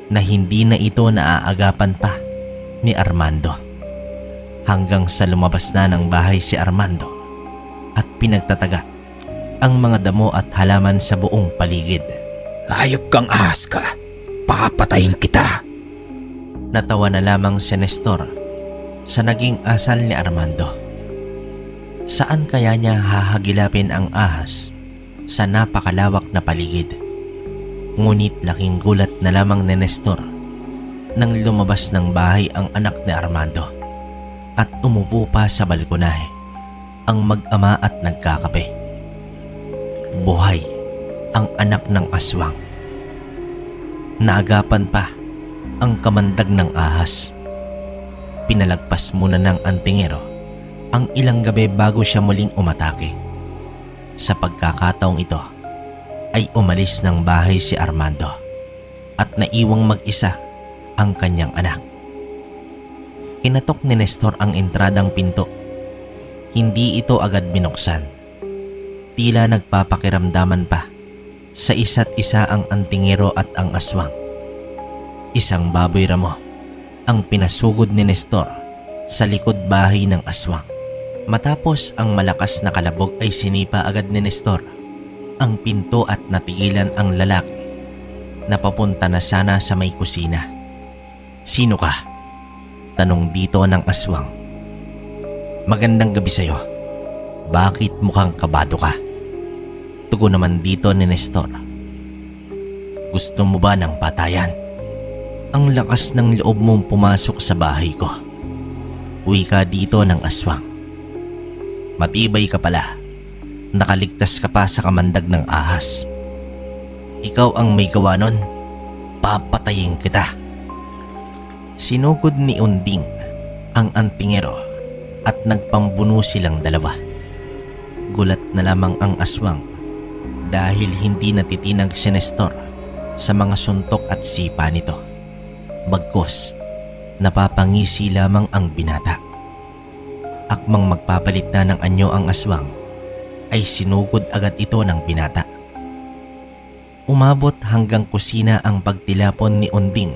na hindi na ito naaagapan pa ni Armando. Hanggang sa lumabas na ng bahay si Armando at pinagtataga ang mga damo at halaman sa buong paligid. Hayop kang ahas ka. Papatayin kita. Natawa na lamang si Nestor sa naging asal ni Armando. Saan kaya niya hahagilapin ang ahas sa napakalawak na paligid? Ngunit laking gulat na lamang ni Nestor nang lumabas ng bahay ang anak ni Armando at umupo pa sa balkonahe ang mag-ama at nagkakape. Buhay ang anak ng aswang. Naagapan pa ang kamandag ng ahas. Pinalagpas muna ng antingero ang ilang gabi bago siya muling umatake. Sa pagkakataong ito ay umalis ng bahay si Armando at naiwang mag-isa ang kanyang anak. Kinatok ni Nestor ang entradang pinto. Hindi ito agad binuksan. Tila nagpapakiramdaman pa sa isa't isa ang antingero at ang aswang. Isang baboy ramo ang pinasugod ni Nestor sa likod bahay ng aswang. Matapos ang malakas na kalabog ay sinipa agad ni Nestor ang pinto at natigilan ang lalaki na papunta na sana sa may kusina. "Sino ka?" tanong dito ng aswang. "Magandang gabi sa'yo. Bakit mukhang kabado ka?" Tugon naman dito ni Nestor. "Gusto mo ba ng patayan? Ang lakas ng loob mong pumasok sa bahay ko." Wika dito ng aswang. "Matibay ka pala. Nakaligtas ka pa sa kamandag ng ahas. Ikaw ang may gawa nun. Papatayin kita." Sinugod ni Unding ang antingero at nagpambuno silang dalawa. Gulat na lamang ang aswang dahil hindi natitinag si Nestor sa mga suntok at sipa nito. Bagkus, napapangisi lamang ang binata. Akmang magpapalit na ng anyo ang aswang, ay sinugod agad ito ng binata. Umabot hanggang kusina ang pagtilapon ni Unding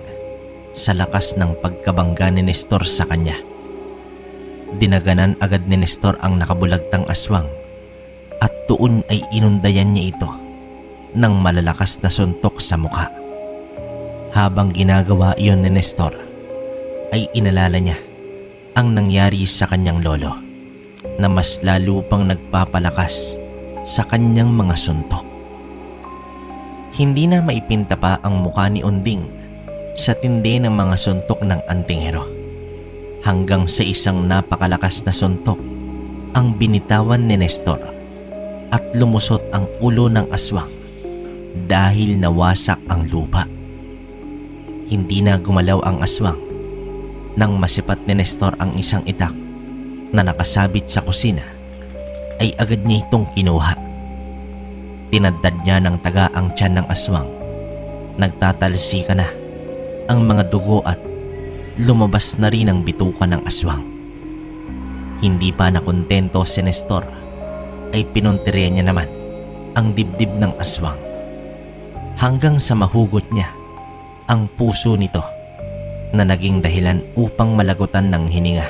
sa lakas ng pagkabangga ni Nestor sa kanya. Dinaganan agad ni Nestor ang nakabulagtang aswang at tuon ay inundayan niya ito ng malalakas na suntok sa mukha. Habang ginagawa iyon ni Nestor, ay inalala niya ang nangyari sa kanyang lolo na mas lalo pang nagpapalakas sa kanyang mga suntok. Hindi na maipinta pa ang mukha ni Unding sa tindi ng mga suntok ng antingero, hanggang sa isang napakalakas na suntok ang binitawan ni Nestor at lumusot ang ulo ng aswang dahil nawasak ang lupa. Hindi na gumalaw ang aswang nang masipat ni Nestor ang isang itak na nakasabit sa kusina, ay agad niya itong kinuha. Tinadtad niya ng taga ang tiyan ng aswang. Nagtatalsika na ang mga dugo at lumabas na rin ang bituka ng aswang. Hindi pa nakontento si Nestor, ay pinuntirya niya naman ang dibdib ng aswang hanggang sa mahugot niya ang puso nito na naging dahilan upang malagutan ng hininga.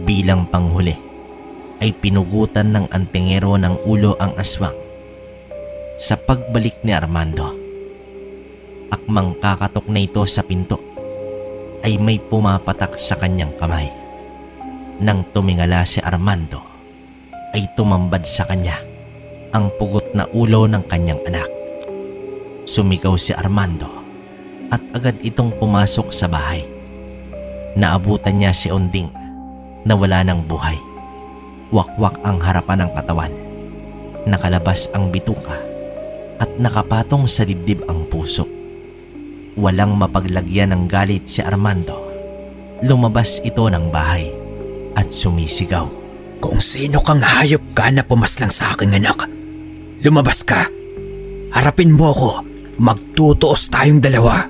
Bilang panghuli ay pinugutan ng antingero ng ulo ang aswang. Sa pagbalik ni Armando, akmang kakatok na ito sa pinto, ay may pumapatak sa kanyang kamay. Nang tumingala si Armando, ay tumambad sa kanya ang pugot na ulo ng kanyang anak. Sumigaw si Armando at agad itong pumasok sa bahay. Naabutan niya si Unding na wala ng buhay. Wakwak ang harapan ng katawan. Nakalabas ang bituka at nakapatong sa dibdib ang puso. Walang mapaglagyan ng galit si Armando. Lumabas ito ng bahay at sumisigaw. Kung sino kang hayop ka na pumaslang sa aking anak, lumabas ka. Harapin mo ako. Magtutuos tayong dalawa.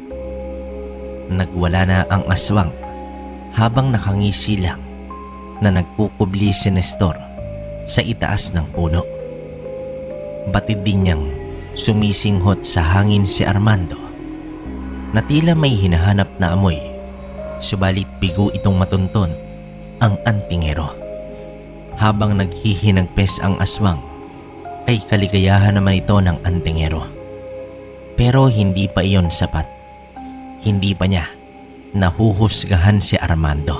Nagwala na ang aswang habang nakangisi lang na nagkukubli si Nestor sa itaas ng puno. Batid din niyang sumisinghot sa hangin si Armando na tila may hinahanap na amoy, subalit bigo itong matunton ang antingero. Habang naghihinagpes ang aswang ay kaligayahan naman ito ng antingero. Pero hindi pa iyon sapat. Hindi pa niya nahuhusgahan si Armando.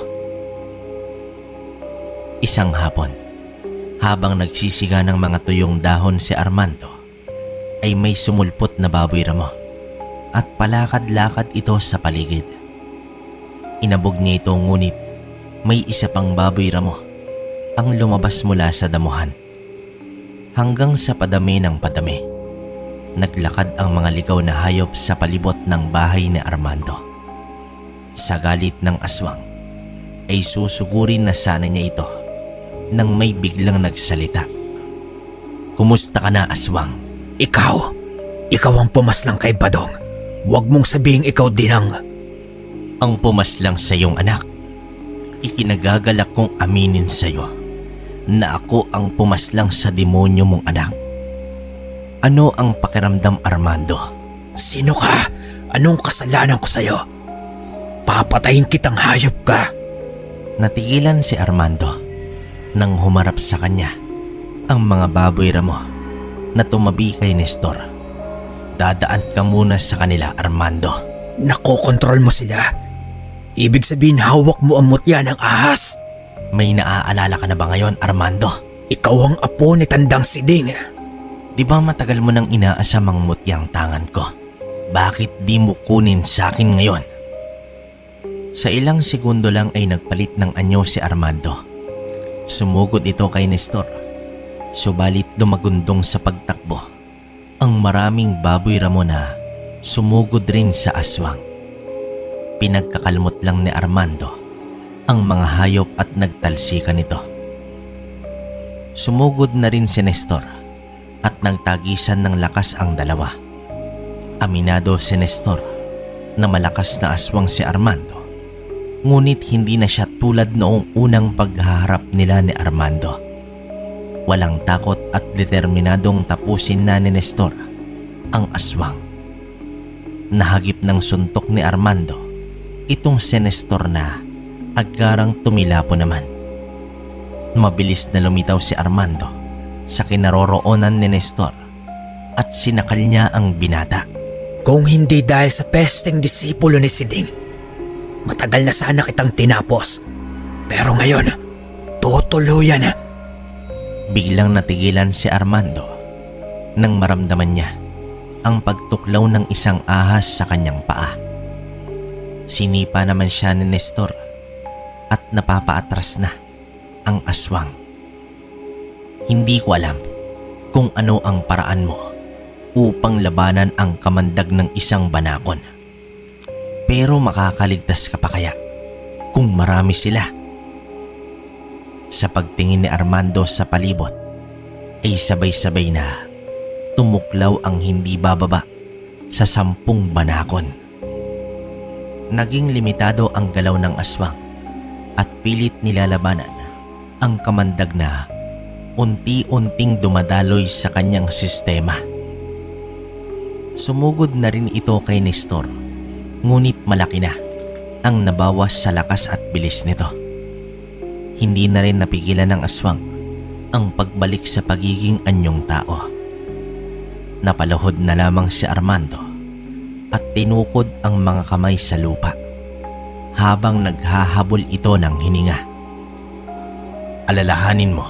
Isang hapon, habang nagsisiga ng mga tuyong dahon si Armando, ay may sumulpot na baboy ramo at palakad-lakad ito sa paligid. Inabog niya ito ngunit may isa pang baboy ramo ang lumabas mula sa damuhan. Hanggang sa padami ng padami, naglakad ang mga ligaw na hayop sa palibot ng bahay ni Armando. Sa galit ng aswang, ay susugurin na sana niya ito nang may biglang nagsalita. Kumusta ka na, aswang? Ikaw ang pumaslang kay Badong. Huwag mong sabihing ikaw din ang pumaslang sa iyong anak. Ikinagagalak kong aminin sa iyo na ako ang pumaslang sa demonyo mong anak. Ano ang pakiramdam, Armando? Sino ka? Anong kasalanan ko sa'yo? Papatayin kitang hayop ka. Natigilan si Armando nang humarap sa kanya ang mga baboy ramo na tumabi kay Nestor. Dadaan ka muna sa kanila, Armando. Nakokontrol mo sila. Ibig sabihin hawak mo ang mutya ng ahas. May naaalala ka na ba ngayon, Armando? Ikaw ang apo ni Tandang Siding. Di ba matagal mo nang inaasam ang mutyang tangan ko? Bakit di mo kunin sa akin ngayon? Sa ilang segundo lang ay nagpalit ng anyo si Armando. Sumugod ito kay Nestor. Subalit dumagundong sa pagtakbo ang maraming baboy ramo na sumugod rin sa aswang. Pinagkakalmot lang ni Armando ang mga hayop at nagtalsikan nito. Sumugod na rin si Nestor at nagtagisan ng lakas ang dalawa. Aminado si Nestor na malakas na aswang si Armando, ngunit hindi na siya tulad noong unang paghaharap nila ni Armando. Walang takot at determinadong tapusin na ni Nestor ang aswang. Nahagip ng suntok ni Armando itong si Nestor na agarang tumilapo naman. Mabilis na lumitaw si Armando sa kinaroroonan ni Nestor at sinakal niya ang binata. Kung hindi dahil sa pesteng disipulo ni Siding, matagal na sana kitang tinapos. Pero ngayon, tutuluyan na. Biglang natigilan si Armando nang maramdaman niya ang pagtuklaw ng isang ahas sa kanyang paa. Sinipa naman siya ni Nestor at napapaatras na ang aswang. Hindi ko alam kung ano ang paraan mo upang labanan ang kamandag ng isang banakon. Pero makakaligtas ka pa kaya kung marami sila? Sa pagtingin ni Armando sa palibot ay sabay-sabay na tumuklaw ang hindi bababa sa 10 banakon. Naging limitado ang galaw ng aswang at pilit nilalabanan ang kamandag na unti-unting dumadaloy sa kanyang sistema. Sumugod na rin ito kay Nestor, ngunit malaki na ang nabawas sa lakas at bilis nito. Hindi na rin napigilan ng aswang ang pagbalik sa pagiging anyong tao. Napaluhod na lamang si Armando at tinukod ang mga kamay sa lupa habang naghahabol ito ng hininga. Alalahanin mo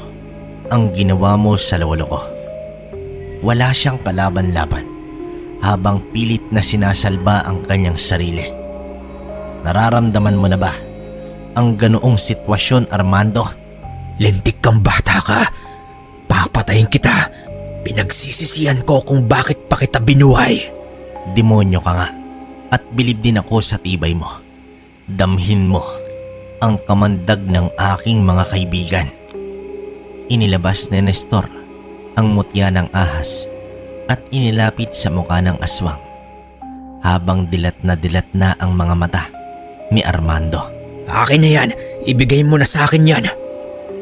ang ginawa mo sa lolo ko. Wala siyang kalaban-laban habang pilit na sinasalba ang kanyang sarili. Nararamdaman mo na ba ang ganoong sitwasyon, Armando? Lintik kang bata ka. Papatayin kita. Pinagsisisihan ko kung bakit pa kita binuhay. Demonyo ka nga at bilib din ako sa tibay mo. Damhin mo ang kamandag ng aking mga kaibigan. Inilabas ni Nestor ang mutya ng ahas at inilapit sa mukha ng aswang habang dilat na ang mga mata ni Armando. Akin na yan. Ibigay mo na sa akin yan.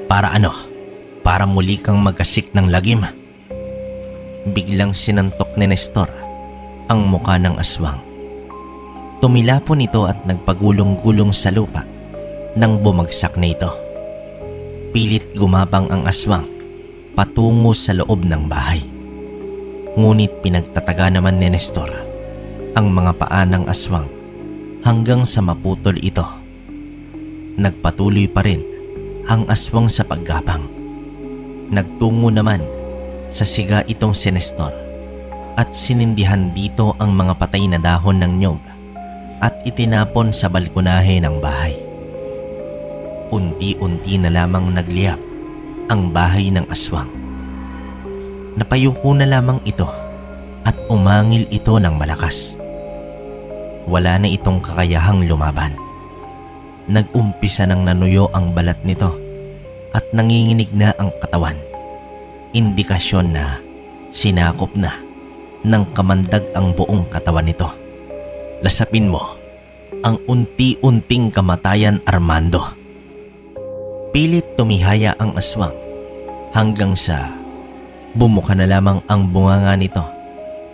Para ano? Para muli kang magkasik ng lagim? Biglang sinantok ni Nestor ang mukha ng aswang. Tumilapon ito at nagpagulong-gulong sa lupa nang bumagsak na ito. Pilit gumapang ang aswang patungo sa loob ng bahay. Ngunit pinagtataga naman ni Nestor ang mga paa ng aswang hanggang sa maputol ito. Nagpatuloy pa rin ang aswang sa paggapang. Nagtungo naman sa siga itong si Nestor at sinindihan dito ang mga patay na dahon ng nyog at itinapon sa balkonahe ng bahay. Unti-unti na lamang nagliyab ang bahay ng aswang. Napayuko na lamang ito at umangil ito ng malakas. Wala na itong kakayahang lumaban. Nag-umpisa ng nanuyo ang balat nito at nanginginig na ang katawan. Indikasyon na sinakop na ng kamandag ang buong katawan nito. Lasapin mo ang unti-unting kamatayan, Armando. Pilit tumihaya ang aswang hanggang sa bumuka na lamang ang bunganga nito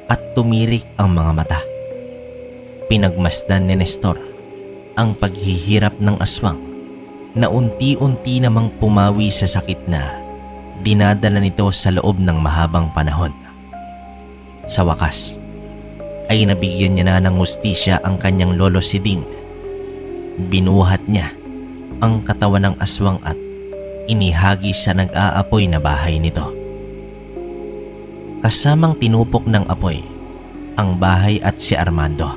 at tumirik ang mga mata. Pinagmasdan ni Nestor ang paghihirap ng aswang na unti-unti namang pumawi sa sakit na dinadala nito sa loob ng mahabang panahon. Sa wakas ay nabigyan niya na ng hustisya ang kanyang lolo si Ding. Binuhat niya ang katawan ng aswang at inihagi sa nag-aapoy na bahay nito. Kasamang tinupok ng apoy ang bahay at si Armando.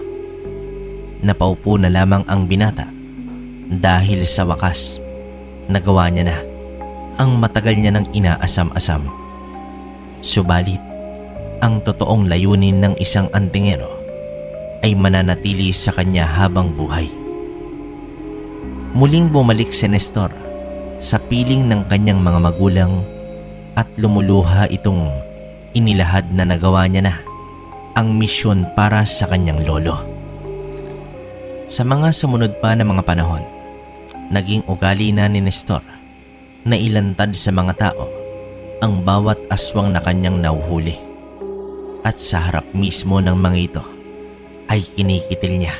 Napaupo na lamang ang binata dahil sa wakas nagawa niya na ang matagal niya nang inaasam-asam. Subalit, ang totoong layunin ng isang antingero ay mananatili sa kanya habang buhay. Muling bumalik si Nestor sa piling ng kanyang mga magulang at lumuluha itong inilahad na nagawa niya na ang misyon para sa kanyang lolo. Sa mga sumunod pa na mga panahon, naging ugali na ni Nestor na ilantad sa mga tao ang bawat aswang na kanyang nauhuli. At sa harap mismo ng mga ito ay kinikitil niya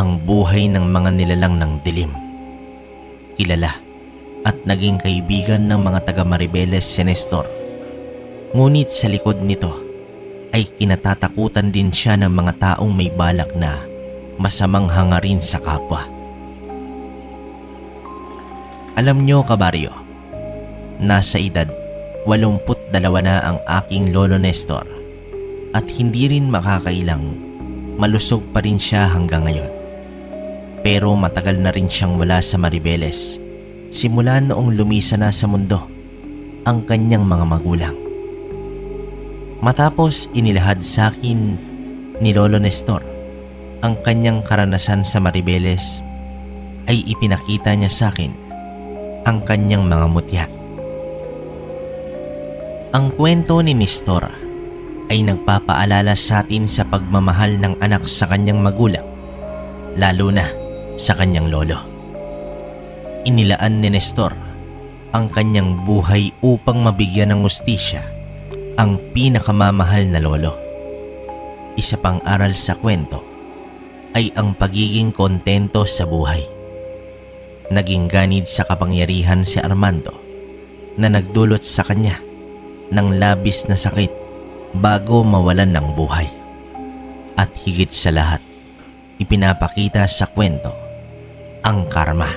ang buhay ng mga nilalang ng dilim. Kilala at naging kaibigan ng mga taga Maribeles si Nestor. Ngunit sa likod nito ay kinatatakutan din siya ng mga taong may balak na masamang hangarin sa kapwa. Alam nyo, kabaryo, nasa edad 82 na ang aking lolo Nestor at hindi rin makakailang malusog pa rin siya hanggang ngayon. Pero matagal na rin siyang wala sa Maribeles simula noong lumisa na sa mundo ang kanyang mga magulang. Matapos inilahad sa akin ni Lolo Nestor ang kanyang karanasan sa Maribeles, ay ipinakita niya sa akin ang kanyang mga mutya. Ang kwento ni Nestor ay nagpapaalala sa atin sa pagmamahal ng anak sa kanyang magulang, lalo na sa kanyang lolo. Inilaan ni Nestor ang kanyang buhay upang mabigyan ng hustisya ang pinakamamahal na lolo. Isa pang aral sa kwento ay ang pagiging kontento sa buhay. Naging ganid sa kapangyarihan si Armando na nagdulot sa kanya ng labis na sakit bago mawalan ng buhay. At higit sa lahat, ipinapakita sa kwento ang karma.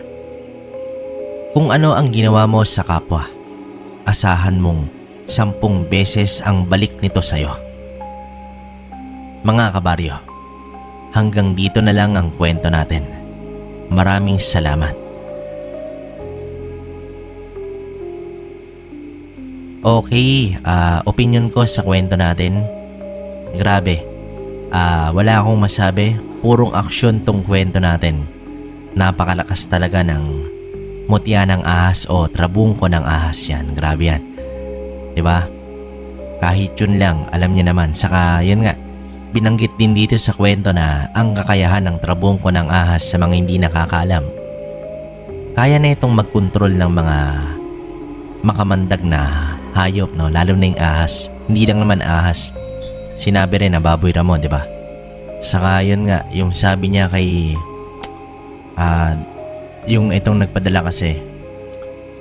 Kung ano ang ginawa mo sa kapwa, asahan mong 10 beses ang balik nito sa'yo. Mga kabaryo, hanggang dito na lang ang kwento natin. Maraming salamat. Okay, opinion ko sa kwento natin. Grabe. Wala akong masabi. Purong aksyon tong kwento natin. Napakalakas talaga ng mutya ng ahas o trabungko ng ahas yan. Grabe yan. Diba? Kahit yun lang, alam niyo naman. Saka yun nga, binanggit din dito sa kwento na ang kakayahan ng trabungko ng ahas sa mga hindi nakakaalam. Kaya na itong magkontrol ng mga makamandag na hayop, no? Lalo na yung ahas. Hindi lang naman ahas. Sinabi rin na baboy Ramon, di ba? Saka yun nga, yung sabi niya kay yung itong nagpadala kasi,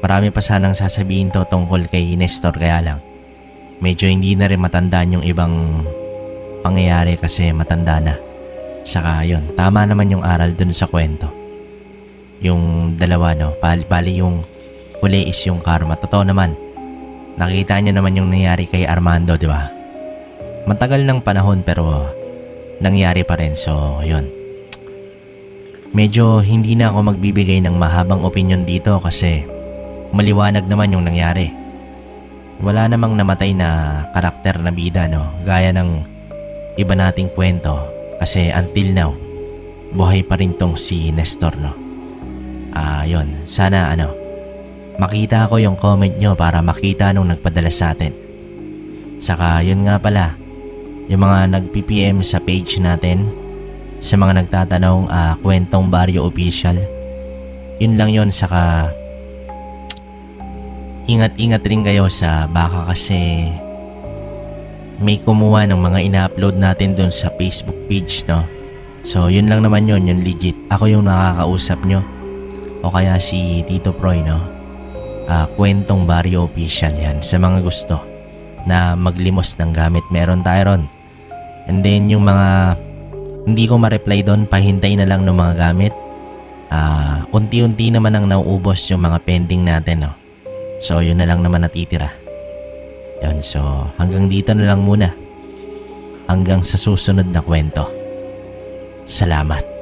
marami pa sanang sasabihin to tungkol kay Nestor, kaya lang medyo hindi na rin matandaan yung ibang pangyayari kasi matanda na. Saka yun, tama naman yung aral dun sa kwento. Yung dalawa, no? Bali yung huli is yung karma. Totoo naman. Nakita niyo naman yung nangyari kay Armando, di ba? Matagal ng panahon pero nangyari pa rin. So, yun. Medyo hindi na ako magbibigay ng mahabang opinion dito kasi maliwanag naman yung nangyari. Wala namang namatay na karakter na bida, no? Gaya ng iba nating kwento kasi until now, buhay pa rin tong si Nestor, no? Yun. Sana makita ko yung comment nyo para makita nung nagpadala sa atin. Saka yun nga pala, yung mga nag-PPM sa page natin, sa mga nagtatanong, Kwentong Baryo Official, yun lang yun. Saka ingat-ingat rin kayo sa baka kasi may kumuha ng mga ina-upload natin dun sa Facebook page, no? So yun lang naman yun, yung legit. Ako yung nakakausap nyo o kaya si Tito Proy, no? Kwentong Baryo Official yan. Sa mga gusto na maglimos ng gamit, meron tayo ron. And then yung mga hindi ko ma-reply doon, pahintay na lang ng mga gamit. Unti-unti naman ang nauubos yung mga pending natin, no? So yun na lang naman natitira. Yan, so hanggang dito na lang muna. Hanggang sa susunod na kwento. Salamat.